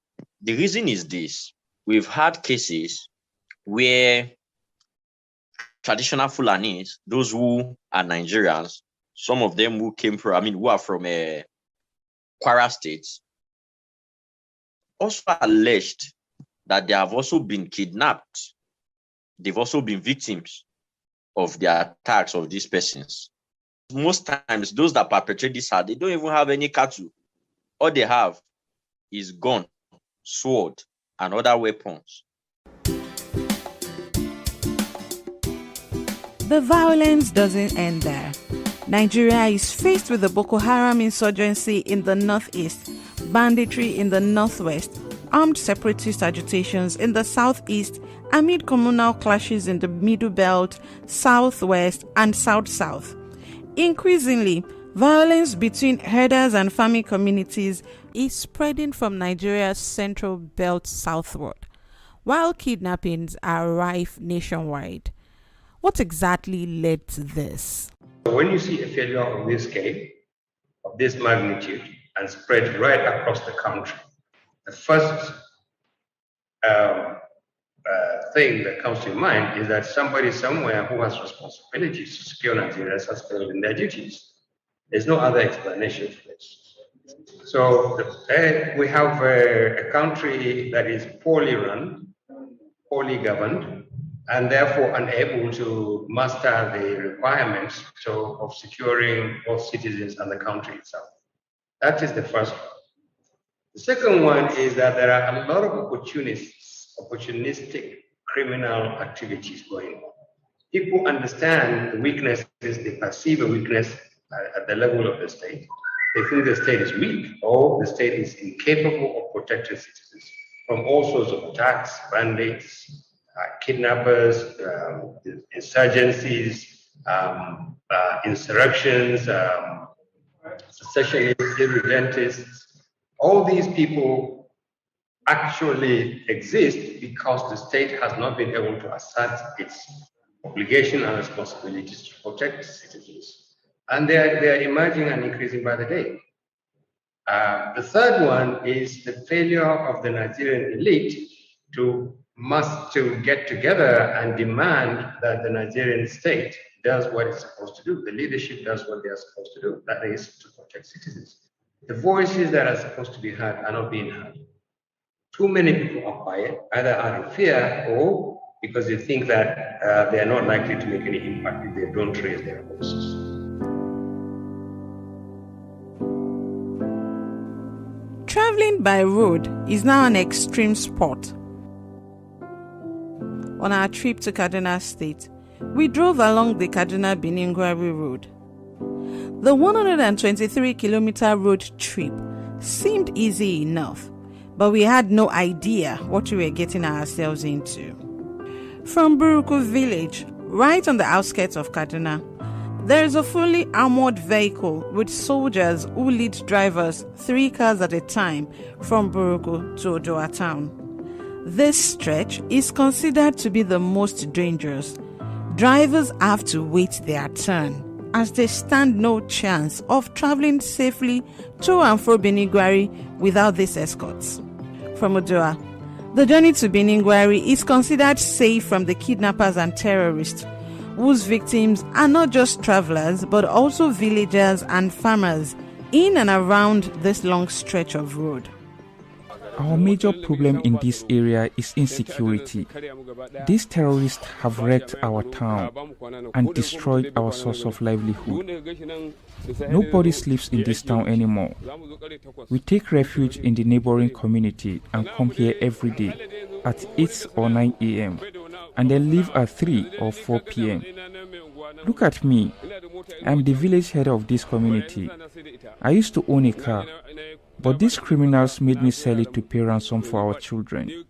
reason is this. We've had cases where traditional Fulanis, those who are Nigerians, some of them who came from, who are from Kwara State, also alleged that they have also been kidnapped. They've also been victims of the attacks of these persons. Most times, those that perpetrate this they don't even have any cattle. All they have is gun, sword, and other weapons. The violence doesn't end there. Nigeria is faced with the Boko Haram insurgency in the northeast, banditry in the northwest, armed separatist agitations in the southeast, amid communal clashes in the Middle Belt, southwest, and south-south. Increasingly, violence between herders and farming communities is spreading from Nigeria's central belt southward, while kidnappings are rife nationwide. What exactly led to this? When you see a failure of this scale, of this magnitude, and spread right across the country, the first thing that comes to your mind is that somebody somewhere who has responsibilities to secure Nigerians has failed in their duties. There's no other explanation for this. So we have a country that is poorly run, poorly governed, and therefore unable to master the requirements of securing both citizens and the country itself. That is the first one. The second one is that there are a lot of opportunistic criminal activities going on. People understand the weaknesses, they perceive a weakness at the level of the state. They think the state is weak or the state is incapable of protecting citizens from all sorts of attacks, bandits, kidnappers, insurgencies, insurrections, secessionists, irredentists. All these people actually exist because the state has not been able to assert its obligation and responsibilities to protect its citizens. And they are emerging and increasing by the day. The third one is the failure of the Nigerian elite to get together and demand that the Nigerian state does what it's supposed to do. The leadership does what they are supposed to do, that is to protect citizens. The voices that are supposed to be heard are not being heard. Too many people are quiet, either out of fear or because they think that they are not likely to make any impact if they don't raise their voices. Traveling by road is now an extreme sport. On our trip to Kaduna State, we drove along the Kaduna-Benin Road. The 123-kilometer road trip seemed easy enough, but we had no idea what we were getting ourselves into. From Buruku village, right on the outskirts of Kaduna, there is a fully armored vehicle with soldiers who lead drivers 3 cars at a time from Buruku to Odoa town. This stretch is considered to be the most dangerous. Drivers have to wait their turn, as they stand no chance of traveling safely to and fro Beniguari without these escorts. From Odoa, the journey to Beniguari is considered safe from the kidnappers and terrorists, whose victims are not just travelers but also villagers and farmers in and around this long stretch of road. Our major problem in this area is insecurity. These terrorists have wrecked our town and destroyed our source of livelihood. Nobody sleeps in this town anymore. We take refuge in the neighboring community and come here every day at 8 or 9 a.m. and then leave at 3 or 4 p.m. Look at me. I'm the village head of this community. I used to own a car, but these criminals made me sell it to pay ransom for our children.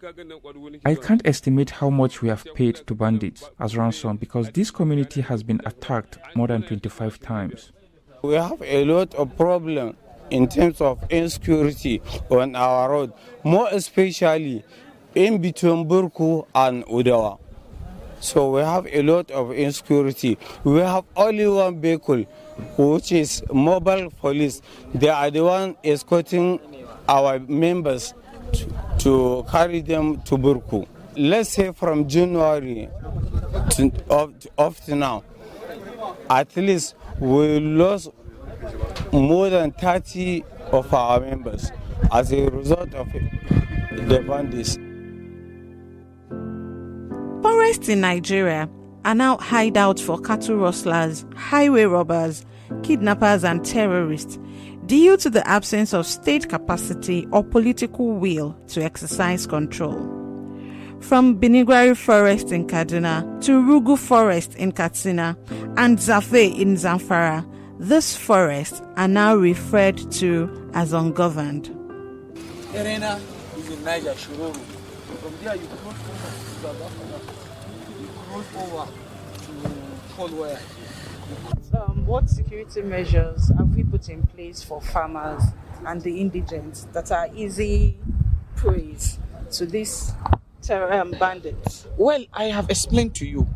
I can't estimate how much we have paid to bandits as ransom because this community has been attacked more than 25 times. We have a lot of problems in terms of insecurity on our road, more especially in between Burku and Udawa. So we have a lot of insecurity. We have only one vehicle, which is mobile police. They are the one escorting our members to carry them to Burku. Let's say from January up to now, at least we lost more than 30 of our members as a result of the bandits. Forests in Nigeria are now hideouts for cattle rustlers, highway robbers, kidnappers and terrorists due to the absence of state capacity or political will to exercise control. From Beniguari Forest in Kaduna to Rugu Forest in Katsina and Zafe in Zamfara, these forests are now referred to as ungoverned. Erena is in Niger, Shiroro. From there you cross over to Folware. What security measures have we put in place for farmers and the indigents that are easy prey to these bandits? Well, I have explained to you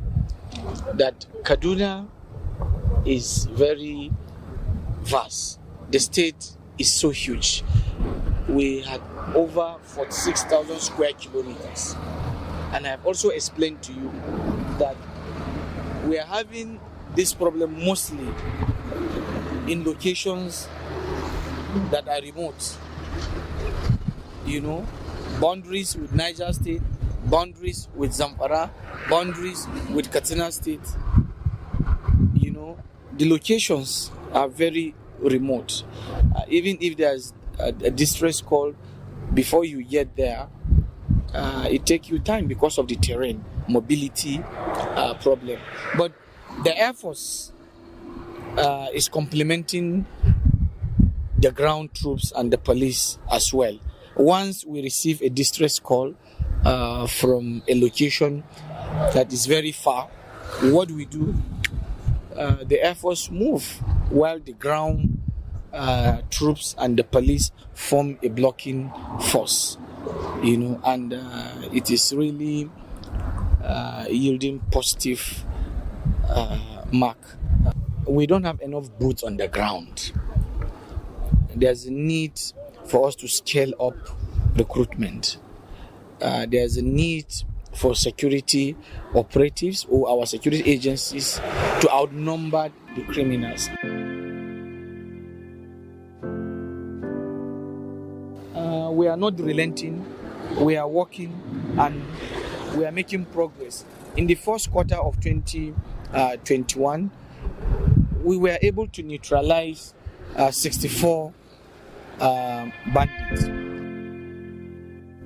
that Kaduna is very vast. The state is so huge. We had over 46,000 square kilometers. And I have also explained to you that we are having this problem mostly in locations that are remote. You know, boundaries with Niger State, boundaries with Zamfara, boundaries with Katsina State. You know, the locations are very remote. Even if there's a distress call, before you get there, it takes you time because of the terrain, mobility problem. But the Air Force is complementing the ground troops and the police as well. Once we receive a distress call from a location that is very far, what we do, the Air Force move while the ground troops and the police form a blocking force. You know, and it is really yielding positive mark. We don't have enough boots on the ground. There's a need for us to scale up recruitment. There's a need for security operatives or our security agencies to outnumber the criminals. We are not relenting. We are working and we are making progress. In the first quarter of 2021, we were able to neutralize 64 bandits.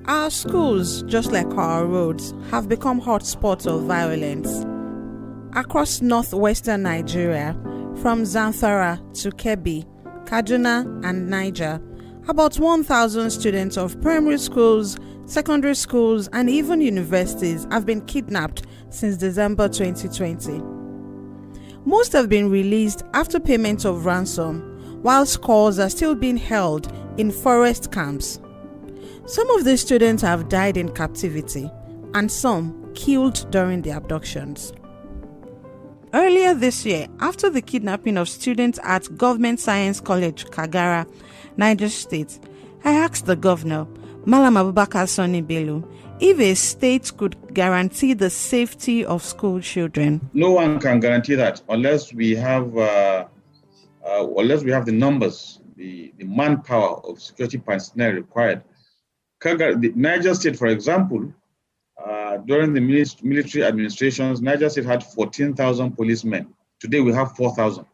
Our schools, just like our roads, have become hotspots of violence. Across northwestern Nigeria, from Zamfara to Kebbi, Kaduna and Niger, About 1,000 students of primary schools, secondary schools, and even universities have been kidnapped since December 2020. Most have been released after payment of ransom, while scores are still being held in forest camps. Some of these students have died in captivity, and some killed during the abductions. Earlier this year, after the kidnapping of students at Government Science College, Kagara, Niger State, I asked the governor, Malam Abubakar Sani Bello, if a state could guarantee the safety of school children. No one can guarantee that unless we have the numbers, the manpower of security personnel required. The Niger State, for example, during the military administrations, Niger State had 14,000 policemen. Today we have 4,000.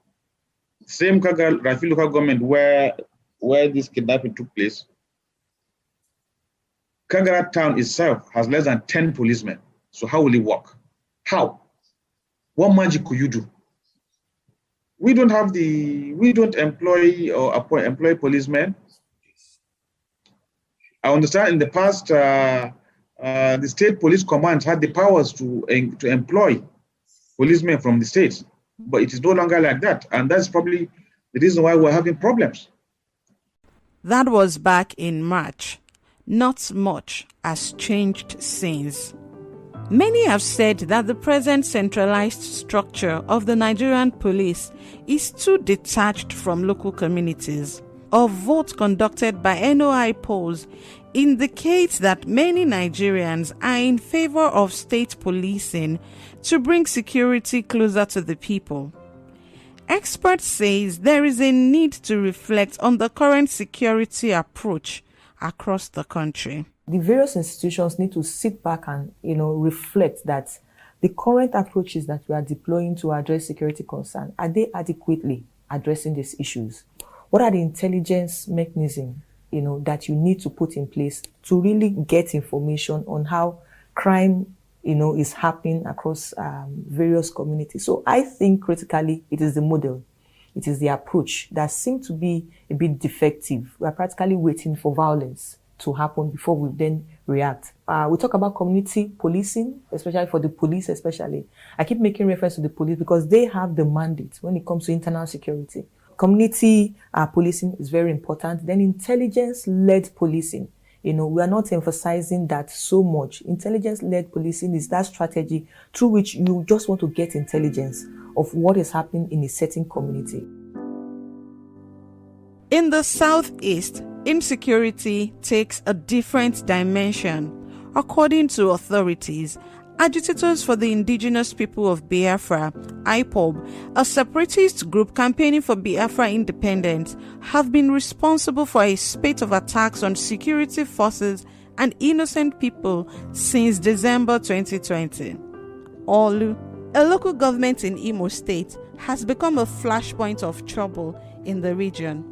Same Rafi local government where this kidnapping took place, Kagara town itself has less than 10 policemen. So how will it work? How? What magic could you do? We don't employ or employ policemen. I understand in the past, the state police command had the powers to employ policemen from the states, but it is no longer like that. And that's probably the reason why we're having problems. That was back in March. Not much has changed since. Many have said that the present centralized structure of the Nigerian police is too detached from local communities. A vote conducted by NOI polls indicates that many Nigerians are in favor of state policing to bring security closer to the people. Experts say there is a need to reflect on the current security approach across the country. The various institutions need to sit back and, reflect that the current approaches that we are deploying to address security concerns, are they adequately addressing these issues? What are the intelligence mechanisms, that you need to put in place to really get information on how crime, is happening across various communities? So I think critically it is the model. It is the approach that seems to be a bit defective. We are practically waiting for violence to happen before we then react. We talk about community policing, especially for the police especially. I keep making reference to the police because they have the mandate when it comes to internal security. Community policing is very important. Then intelligence-led policing. We are not emphasizing that so much. Intelligence-led policing is that strategy through which you just want to get intelligence of what is happening in a certain community. In the southeast, insecurity takes a different dimension. According to authorities, agitators for the indigenous people of Biafra, IPOB, a separatist group campaigning for Biafra independence, have been responsible for a spate of attacks on security forces and innocent people since December 2020. Olu, a local government in Imo State, has become a flashpoint of trouble in the region.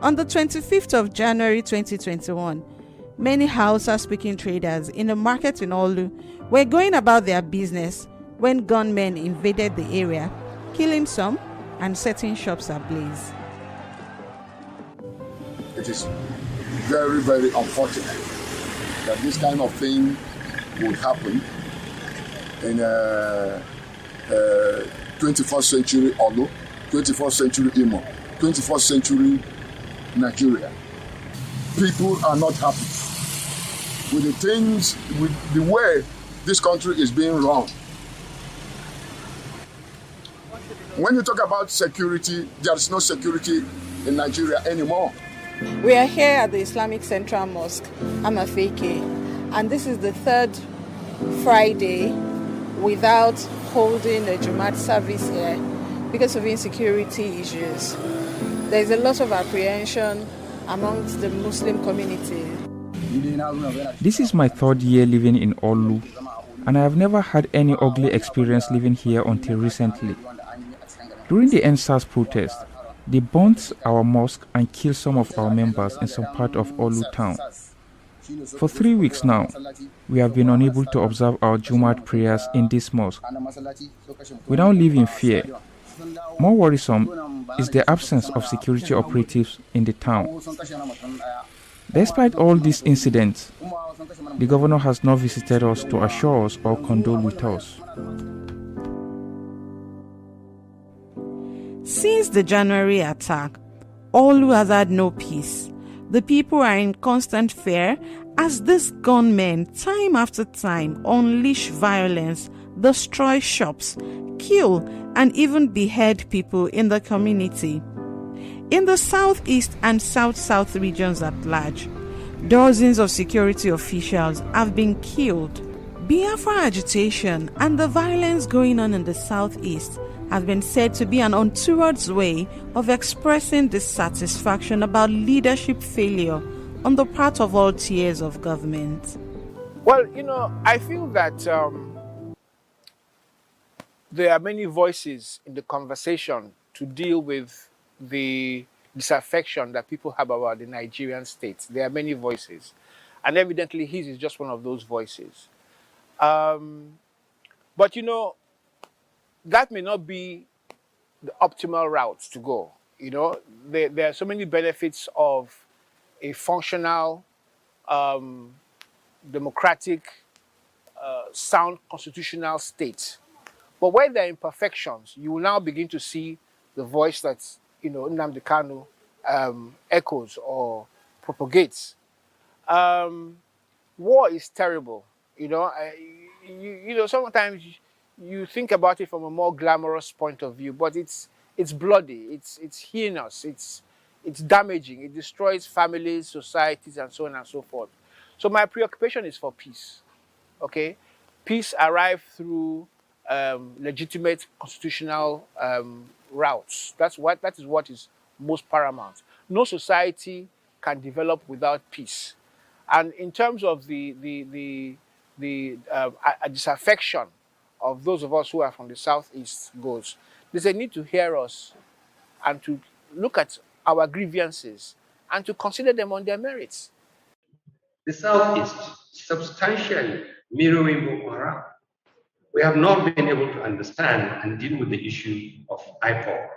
On the 25th of January 2021, many Hausa-speaking traders in a market in Olu were going about their business when gunmen invaded the area, killing some and setting shops ablaze. It is very, very unfortunate that this kind of thing would happen in 21st century Olu, 21st century Imo, 21st century Nigeria. People are not happy with the things, with the way this country is being run. When you talk about security, there is no security in Nigeria anymore. We are here at the Islamic Central Mosque, Amafeke, and this is the third Friday without holding a Jumat service here because of insecurity issues. There is a lot of apprehension amongst the Muslim community. This is my third year living in Olu, and I have never had any ugly experience living here until recently. During the NSAS protest, they burnt our mosque and killed some of our members in some part of Olu town. For 3 weeks now, we have been unable to observe our Jumat prayers in this mosque. We now live in fear More worrisome is the absence of security operatives in the town. Despite all these incidents, the governor has not visited us to assure us or condole with us. Since the January attack, Olu has had no peace. The people are in constant fear as these gunmen, time after time, unleash violence, destroy shops, kill, and even behead people in the community. In the southeast and south-south regions at large, dozens of security officials have been killed. Biafra agitation and the violence going on in the southeast have been said to be an untoward way of expressing dissatisfaction about leadership failure on the part of all tiers of government. Well, I feel that there are many voices in the conversation to deal with the disaffection that people have about the Nigerian state. There are many voices, and evidently his is just one of those voices. But that may not be the optimal route to go. There are so many benefits of a functional, democratic, sound constitutional state. But where there are imperfections, you will now begin to see the voice that Nnamdi Kanu echoes or propagates. War is terrible. Sometimes you think about it from a more glamorous point of view, but it's bloody, it's heinous, it's damaging, it destroys families, societies, and so on and so forth. So my preoccupation is for peace. Okay, peace arrives through legitimate constitutional routes. That is what is most paramount. No society can develop without peace. And in terms of the disaffection of those of us who are from the southeast goes, there's a need to hear us and to look at our grievances and to consider them on their merits. The southeast substantially mirroring Boko Haram. We have not been able to understand and deal with the issue of IPOB.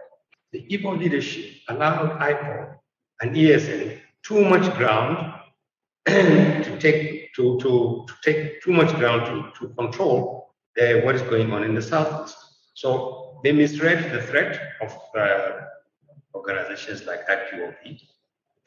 The Igbo leadership allowed IPOB and ESN too much ground to take too much ground to control what is going on in the southeast. So they misread the threat of organizations like IPOB.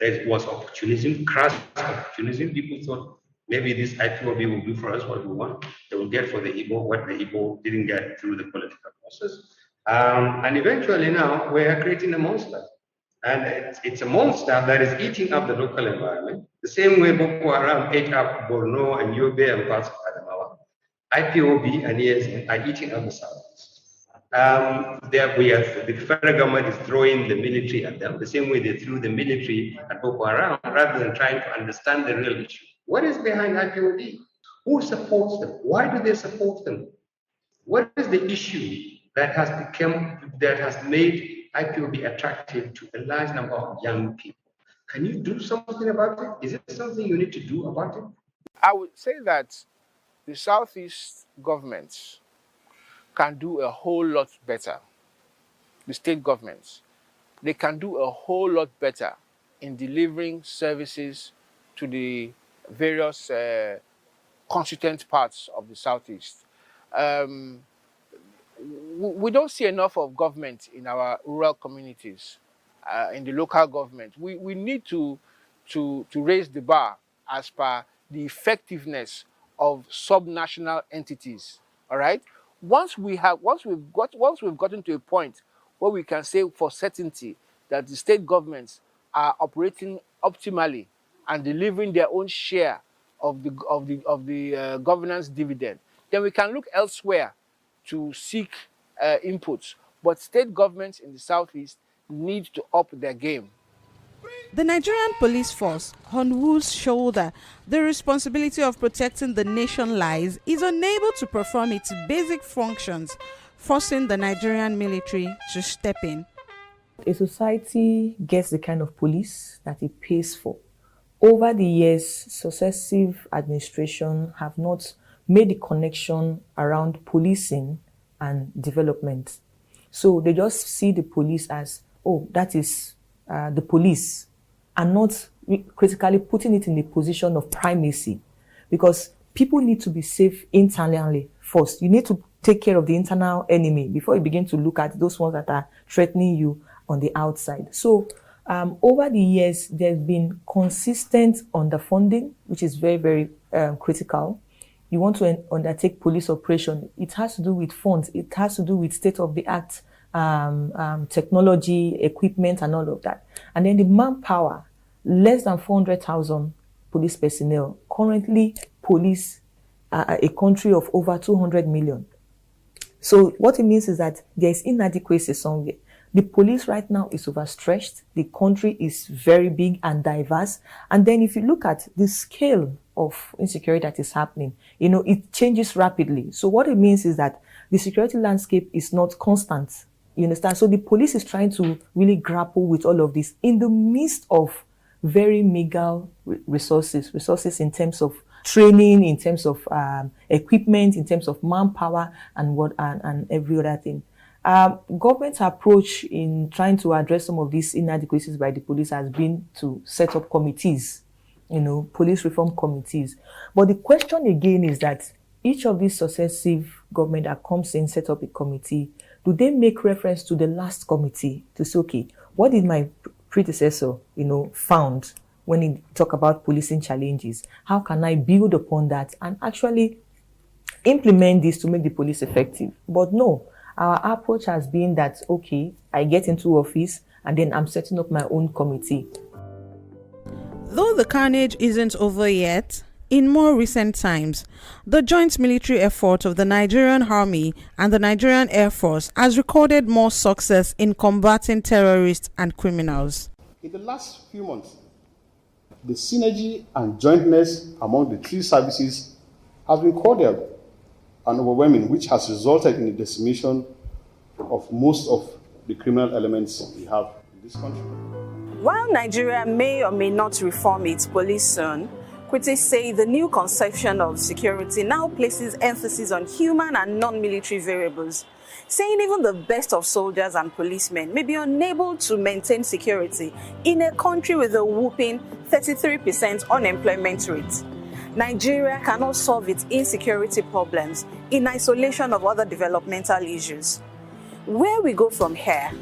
There was opportunism, crass opportunism. People thought maybe this IPOB will do for us what we want. They will get for the Igbo what the Igbo didn't get through the political process. And eventually now we are creating a monster. And it's a monster that is eating up the local environment, the same way Boko Haram ate up Borno and Yobe and parts of Adamawa. IPOB and ESN are eating up the southeast. The federal government is throwing the military at them, the same way they threw the military at Boko Haram, rather than trying to understand the real issue. What is behind IPOB? Who supports them? Why do they support them? What is the issue that has made IPOB attractive to a large number of young people? Can you do something about it? Is it something you need to do about it? I would say that the Southeast governments can do a whole lot better. The state governments, they can do a whole lot better in delivering services to the various constituent parts of the Southeast. We don't see enough of government in our rural communities, in the local government. We need to raise the bar as per the effectiveness of subnational entities. All right. Once we've gotten to a point where we can say for certainty that the state governments are operating optimally and delivering their own share of the governance dividend, then we can look elsewhere to seek inputs. But state governments in the Southeast need to up their game. The Nigerian police force, on whose shoulder the responsibility of protecting the nation lies, is unable to perform its basic functions, forcing the Nigerian military to step in. A society gets the kind of police that it pays for. Over the years, successive administrations have not made the connection around policing and development. So they just see the police as, oh, that is the police, and not critically putting it in a position of primacy, because people need to be safe internally first. You need to take care of the internal enemy before you begin to look at those ones that are threatening you on the outside. So over the years, there's been consistent underfunding, which is very, very critical. You want to undertake police operation, it has to do with funds, it has to do with state-of-the-art technology, equipment, and all of that. And then the manpower, less than 400,000 police personnel. Currently, police a country of over 200 million. So what it means is that there is inadequacy somewhere. The police right now is overstretched. The country is very big and diverse. And then if you look at the scale of insecurity that is happening, it changes rapidly. So what it means is that the security landscape is not constant. You understand? So the police is trying to really grapple with all of this in the midst of very meager resources in terms of training, in terms of equipment, in terms of manpower, and every other thing. Government's approach in trying to address some of these inadequacies by the police has been to set up committees, police reform committees. But the question again is that each of these successive government that comes in set up a committee, do they make reference to the last committee to say, okay, what did my predecessor, found when he talk about policing challenges? How can I build upon that and actually implement this to make the police effective? But no, our approach has been that, okay, I get into office and then I'm setting up my own committee. Though the carnage isn't over yet, in more recent times, the joint military effort of the Nigerian Army and the Nigerian Air Force has recorded more success in combating terrorists and criminals. In the last few months, the synergy and jointness among the three services has been cordial and overwhelming, which has resulted in the decimation of most of the criminal elements we have in this country. While Nigeria may or may not reform its police soon, critics say the new conception of security now places emphasis on human and non-military variables, saying even the best of soldiers and policemen may be unable to maintain security in a country with a whopping 33% unemployment rate. Nigeria cannot solve its insecurity problems in isolation of other developmental issues. Where we go from here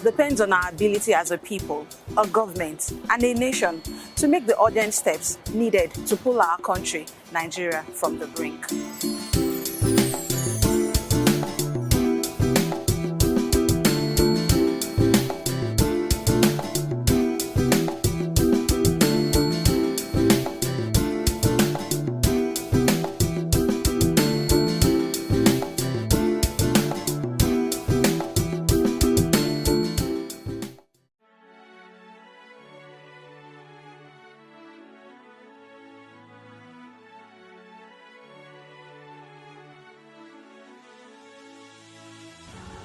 depends on our ability as a people, a government, and a nation to make the urgent steps needed to pull our country, Nigeria, from the brink.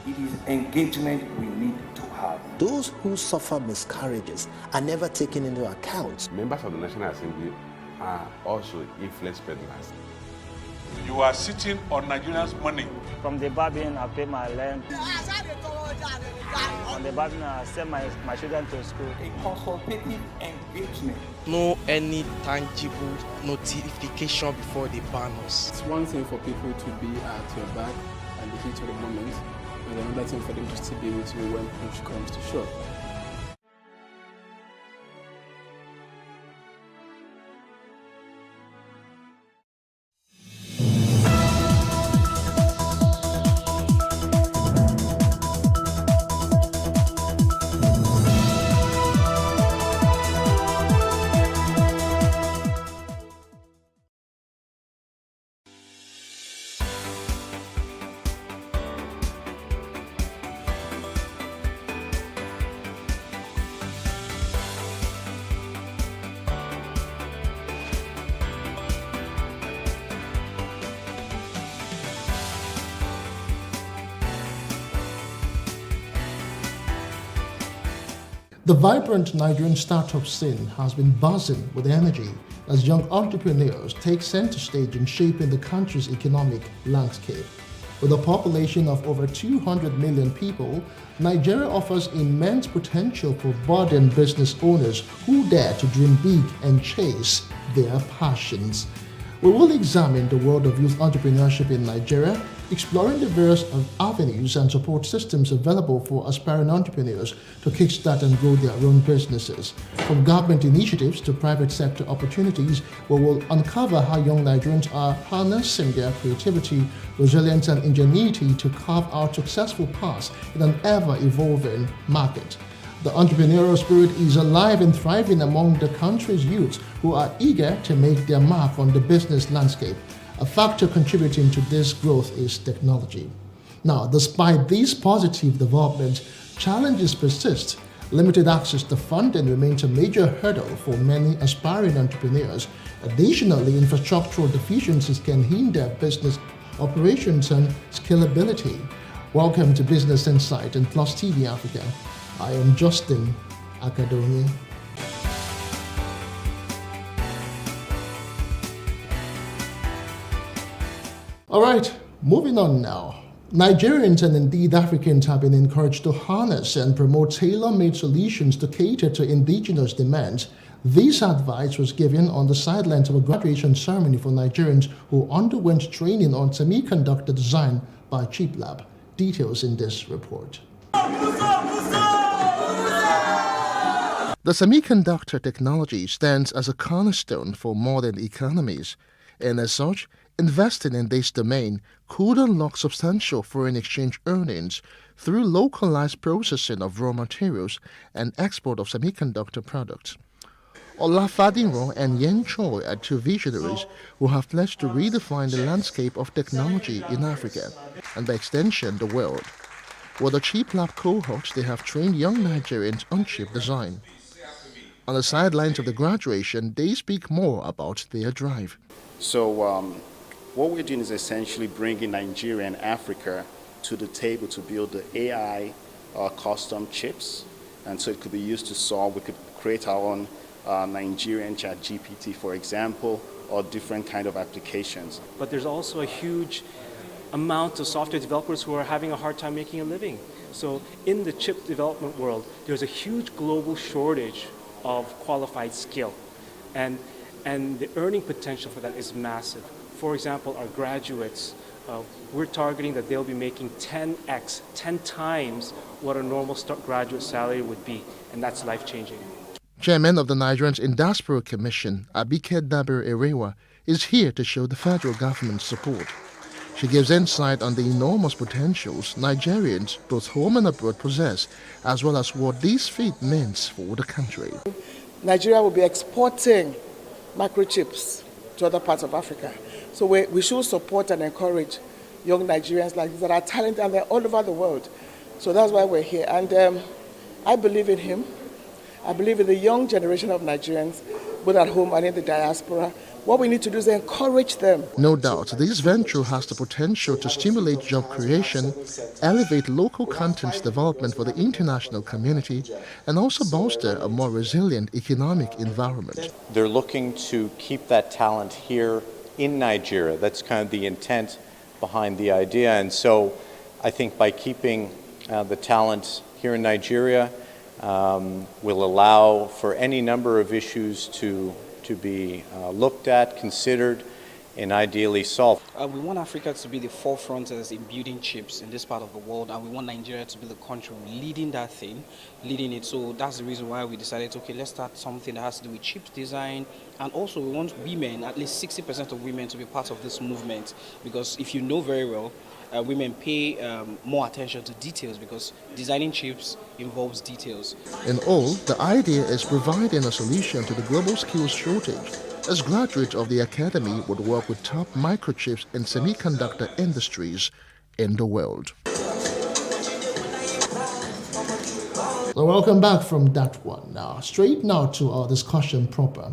It is engagement we need to have. Those who suffer miscarriages are never taken into account. Members of the National Assembly are also influence peddlers. You are sitting on Nigerians' money. From the Babin, I pay my rent. On the Babin, I send my children to school. A consultative engagement. No any tangible notification before they ban us. It's one thing for people to be at your back and the heat of the moment, and another thing for them to still be with you when push comes to shove. The vibrant Nigerian startup scene has been buzzing with energy as young entrepreneurs take center stage in shaping the country's economic landscape. With a population of over 200 million people, Nigeria offers immense potential for budding business owners who dare to dream big and chase their passions. We will examine the world of youth entrepreneurship in Nigeria, exploring the various avenues and support systems available for aspiring entrepreneurs to kickstart and grow their own businesses. From government initiatives to private sector opportunities, we will uncover how young Nigerians are harnessing their creativity, resilience, and ingenuity to carve out successful paths in an ever-evolving market. The entrepreneurial spirit is alive and thriving among the country's youths who are eager to make their mark on the business landscape. A factor contributing to this growth is technology. Now, despite these positive developments, challenges persist. Limited access to funding remains a major hurdle for many aspiring entrepreneurs. Additionally, infrastructural deficiencies can hinder business operations and scalability. Welcome to Business Insight and Plus TV Africa. I am Justin Akadonye. All right, moving on now. Nigerians and indeed Africans have been encouraged to harness and promote tailor-made solutions to cater to indigenous demands. This advice was given on the sidelines of a graduation ceremony for Nigerians who underwent training on semiconductor design by Chip Lab. Details in this report. The semiconductor technology stands as a cornerstone for modern economies, and as such, investing in this domain could unlock substantial foreign exchange earnings through localized processing of raw materials and export of semiconductor products. Olafadinro and Yen Choi are two visionaries who have pledged to redefine the landscape of technology in Africa and by extension the world. With the Chip Lab cohort, they have trained young Nigerians on chip design. On the sidelines of the graduation, they speak more about their drive. So what we're doing is essentially bringing Nigeria and Africa to the table to build the AI custom chips. And so it could be used to solve, we could create our own Nigerian ChatGPT, for example, or different kind of applications. But there's also a huge amount of software developers who are having a hard time making a living. So in the chip development world, there's a huge global shortage of qualified skill. And the earning potential for that is massive. For example, our graduates, we're targeting that they'll be making 10 times what a normal graduate salary would be, and that's life-changing. Chairman of the Nigerians in Diaspora Commission, Abike Dabir Erewa, is here to show the federal government's support. She gives insight on the enormous potentials Nigerians, both home and abroad, possess, as well as what this feat means for the country. Nigeria will be exporting microchips to other parts of Africa. So we should support and encourage young Nigerians like this that are talented, and they're all over the world. So that's why we're here. And I believe in him. I believe in the young generation of Nigerians, both at home and in the diaspora. What we need to do is encourage them. No doubt, this venture has the potential to stimulate job creation, elevate local content development for the international community, and also bolster a more resilient economic environment. They're looking to keep that talent here in Nigeria. That's kind of the intent behind the idea. And so I think by keeping the talent here in Nigeria will allow for any number of issues to be looked at, considered, and ideally solved. We want Africa to be the forefronters in building chips in this part of the world, and we want Nigeria to be the country leading that thing, leading it. So that's the reason why we decided, okay, let's start something that has to do with chips design, and also we want women, at least 60% of women, to be part of this movement, because if you know very well, women pay more attention to details because designing chips involves details. In all, the idea is providing a solution to the global skills shortage, as graduates of the academy would work with top microchips and semiconductor industries in the world. So welcome back from that one. Now, straight now to our discussion proper.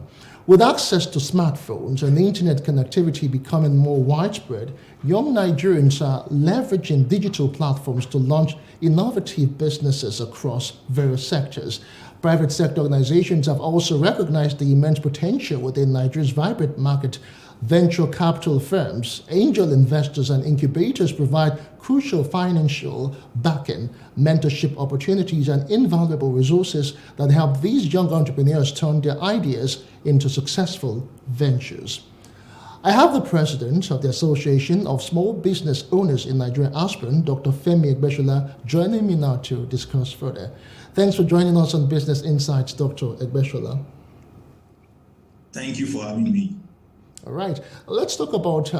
With access to smartphones and internet connectivity becoming more widespread, young Nigerians are leveraging digital platforms to launch innovative businesses across various sectors. Private sector organizations have also recognized the immense potential within Nigeria's vibrant market, Venture capital firms, angel investors, and incubators provide crucial financial backing, mentorship opportunities, and invaluable resources that help these young entrepreneurs turn their ideas into successful ventures. I have the president of the Association of Small Business Owners in Nigeria, Aspen, Dr. Femi Egbeshola, joining me now to discuss further. Thanks for joining us on Business Insights, Dr. Egbeshola. Thank you for having me. All right. Let's talk about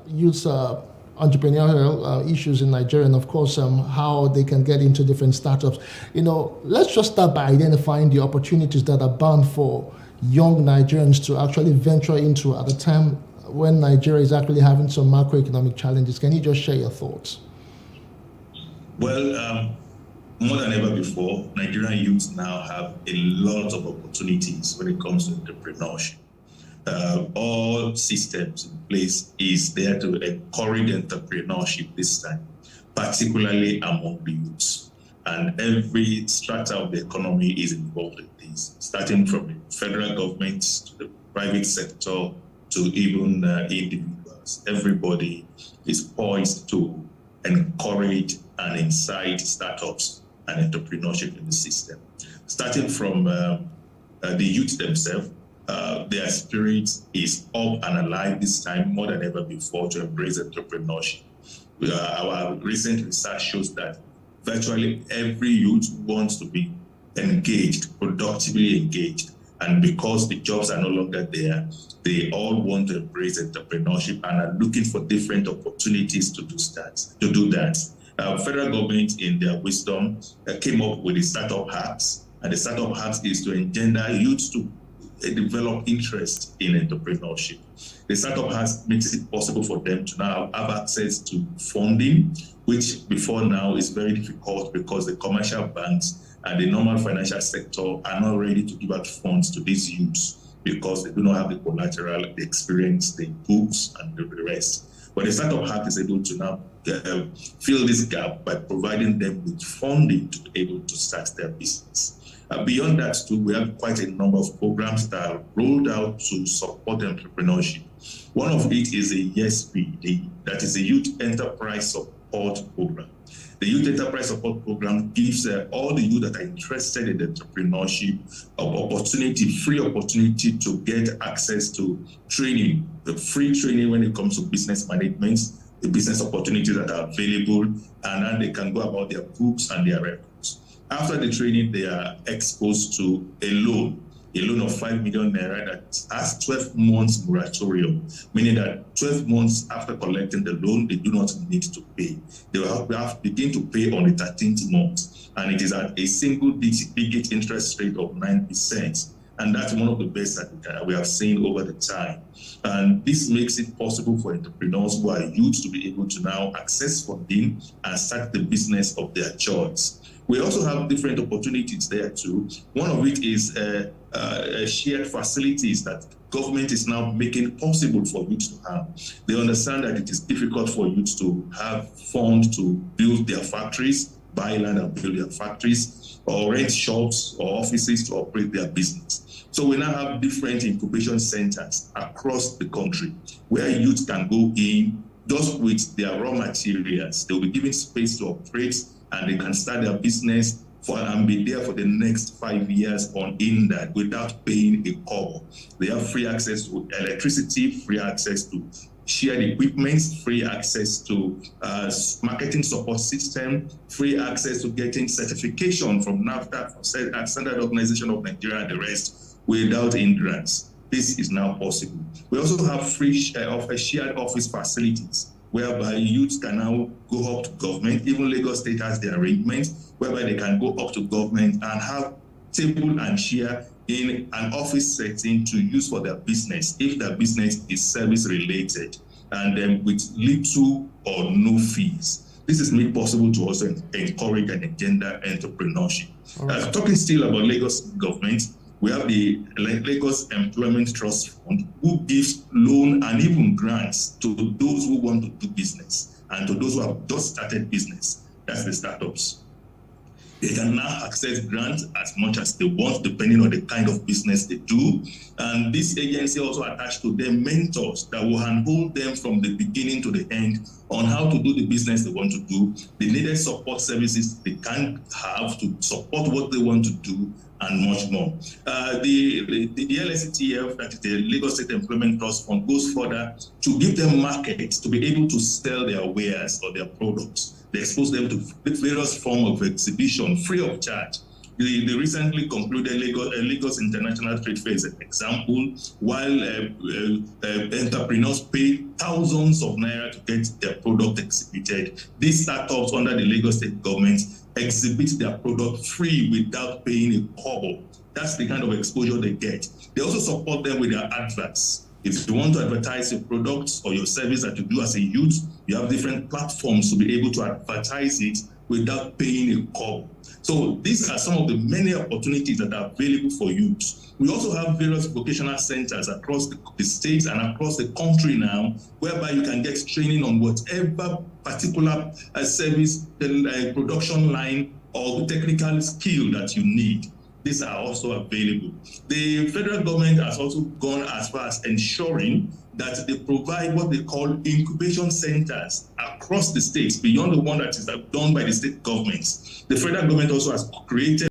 youth entrepreneurial issues in Nigeria and, of course, how they can get into different startups. Let's just start by identifying the opportunities that are bound for young Nigerians to actually venture into at a time when Nigeria is actually having some macroeconomic challenges. Can you just share your thoughts? Well, more than ever before, Nigerian youth now have a lot of opportunities when it comes to entrepreneurship. All systems in place is there to encourage entrepreneurship this time, particularly among the youths. And every strata of the economy is involved in this, starting from the federal government to the private sector to even individuals. Everybody is poised to encourage and incite startups and entrepreneurship in the system. Starting from the youth themselves, their spirit is up and alive this time more than ever before to embrace entrepreneurship. Our recent research shows that virtually every youth wants to be engaged, productively engaged. And because the jobs are no longer there, they all want to embrace entrepreneurship and are looking for different opportunities to do that. Federal government, in their wisdom, came up with the startup hacks. And the startup hacks is to engender youth to develop interest in entrepreneurship. The startup hacks makes it possible for them to now have access to funding, which before now is very difficult because the commercial banks and the normal financial sector are not ready to give out funds to these youths because they do not have the collateral, the experience, the books, and the rest. But the startup hack is able to now fill this gap by providing them with funding to be able to start their business. Beyond that, too, we have quite a number of programs that are rolled out to support entrepreneurship. One of it is a YESP, that is a Youth Enterprise Support Program. The Youth Enterprise Support Program gives all the youth that are interested in entrepreneurship free opportunity to get access to training, the free training when it comes to business management, the business opportunities that are available, and then they can go about their books and their records. After the training, they are exposed to a loan of 5 million naira that has 12 months moratorium, meaning that 12 months after collecting the loan, they do not need to pay. They will have to begin to pay on the 13th month, and it is at a single-digit interest rate of 9%. And that's one of the best that we have seen over the time. And this makes it possible for entrepreneurs who are youth to be able to now access funding and start the business of their choice. We also have different opportunities there too. One of it is shared facilities that government is now making possible for youth to have. They understand that it is difficult for youth to have funds to build their factories, buy land and build their factories, or rent shops or offices to operate their business. So we now have different incubation centers across the country where youth can go in just with their raw materials. They'll be given space to operate and they can start their business and be there for the next 5 years on in that without paying a kobo. They have free access to electricity, free access to shared equipment, free access to marketing support system, free access to getting certification from NAFTA, Standard Organization of Nigeria, and the rest without hindrance. This is now possible. We also have free shared office facilities whereby youths can now go up to government. Even Lagos State has the arrangement whereby they can go up to government and have table and share in an office setting to use for their business if their business is service related, and then with little or no fees. This is made possible to also encourage and engender entrepreneurship. Right. Talking still about Lagos government, we have the Lagos Employment Trust Fund, who gives loan and even grants to those who want to do business and to those who have just started business. That's the startups. They can now access grants as much as they want, depending on the kind of business they do. And this agency also attached to them mentors that will handhold them from the beginning to the end on how to do the business they want to do, the needed support services they can have to support what they want to do, and much more. The LSETF, that is the Lagos State Employment Trust Fund, goes further to give them markets to be able to sell their wares or their products. They expose them to various forms of exhibition free of charge. The recently concluded Lagos International Trade Fair is an example, while entrepreneurs pay thousands of naira to get their product exhibited. These startups under the Lagos State government exhibit their product free without paying a kobo. That's the kind of exposure they get. They also support them with their adverts. If you want to advertise your products or your service that you do as a youth, you have different platforms to be able to advertise it without paying a kobo. So these are some of the many opportunities that are available for youth. We also have various vocational centers across the states and across the country now, whereby you can get training on whatever particular service, production line, or technical skill that you need. These are also available. The federal government has also gone as far as ensuring that they provide what they call incubation centers across the states, beyond the one that is done by the state governments. The federal government also has created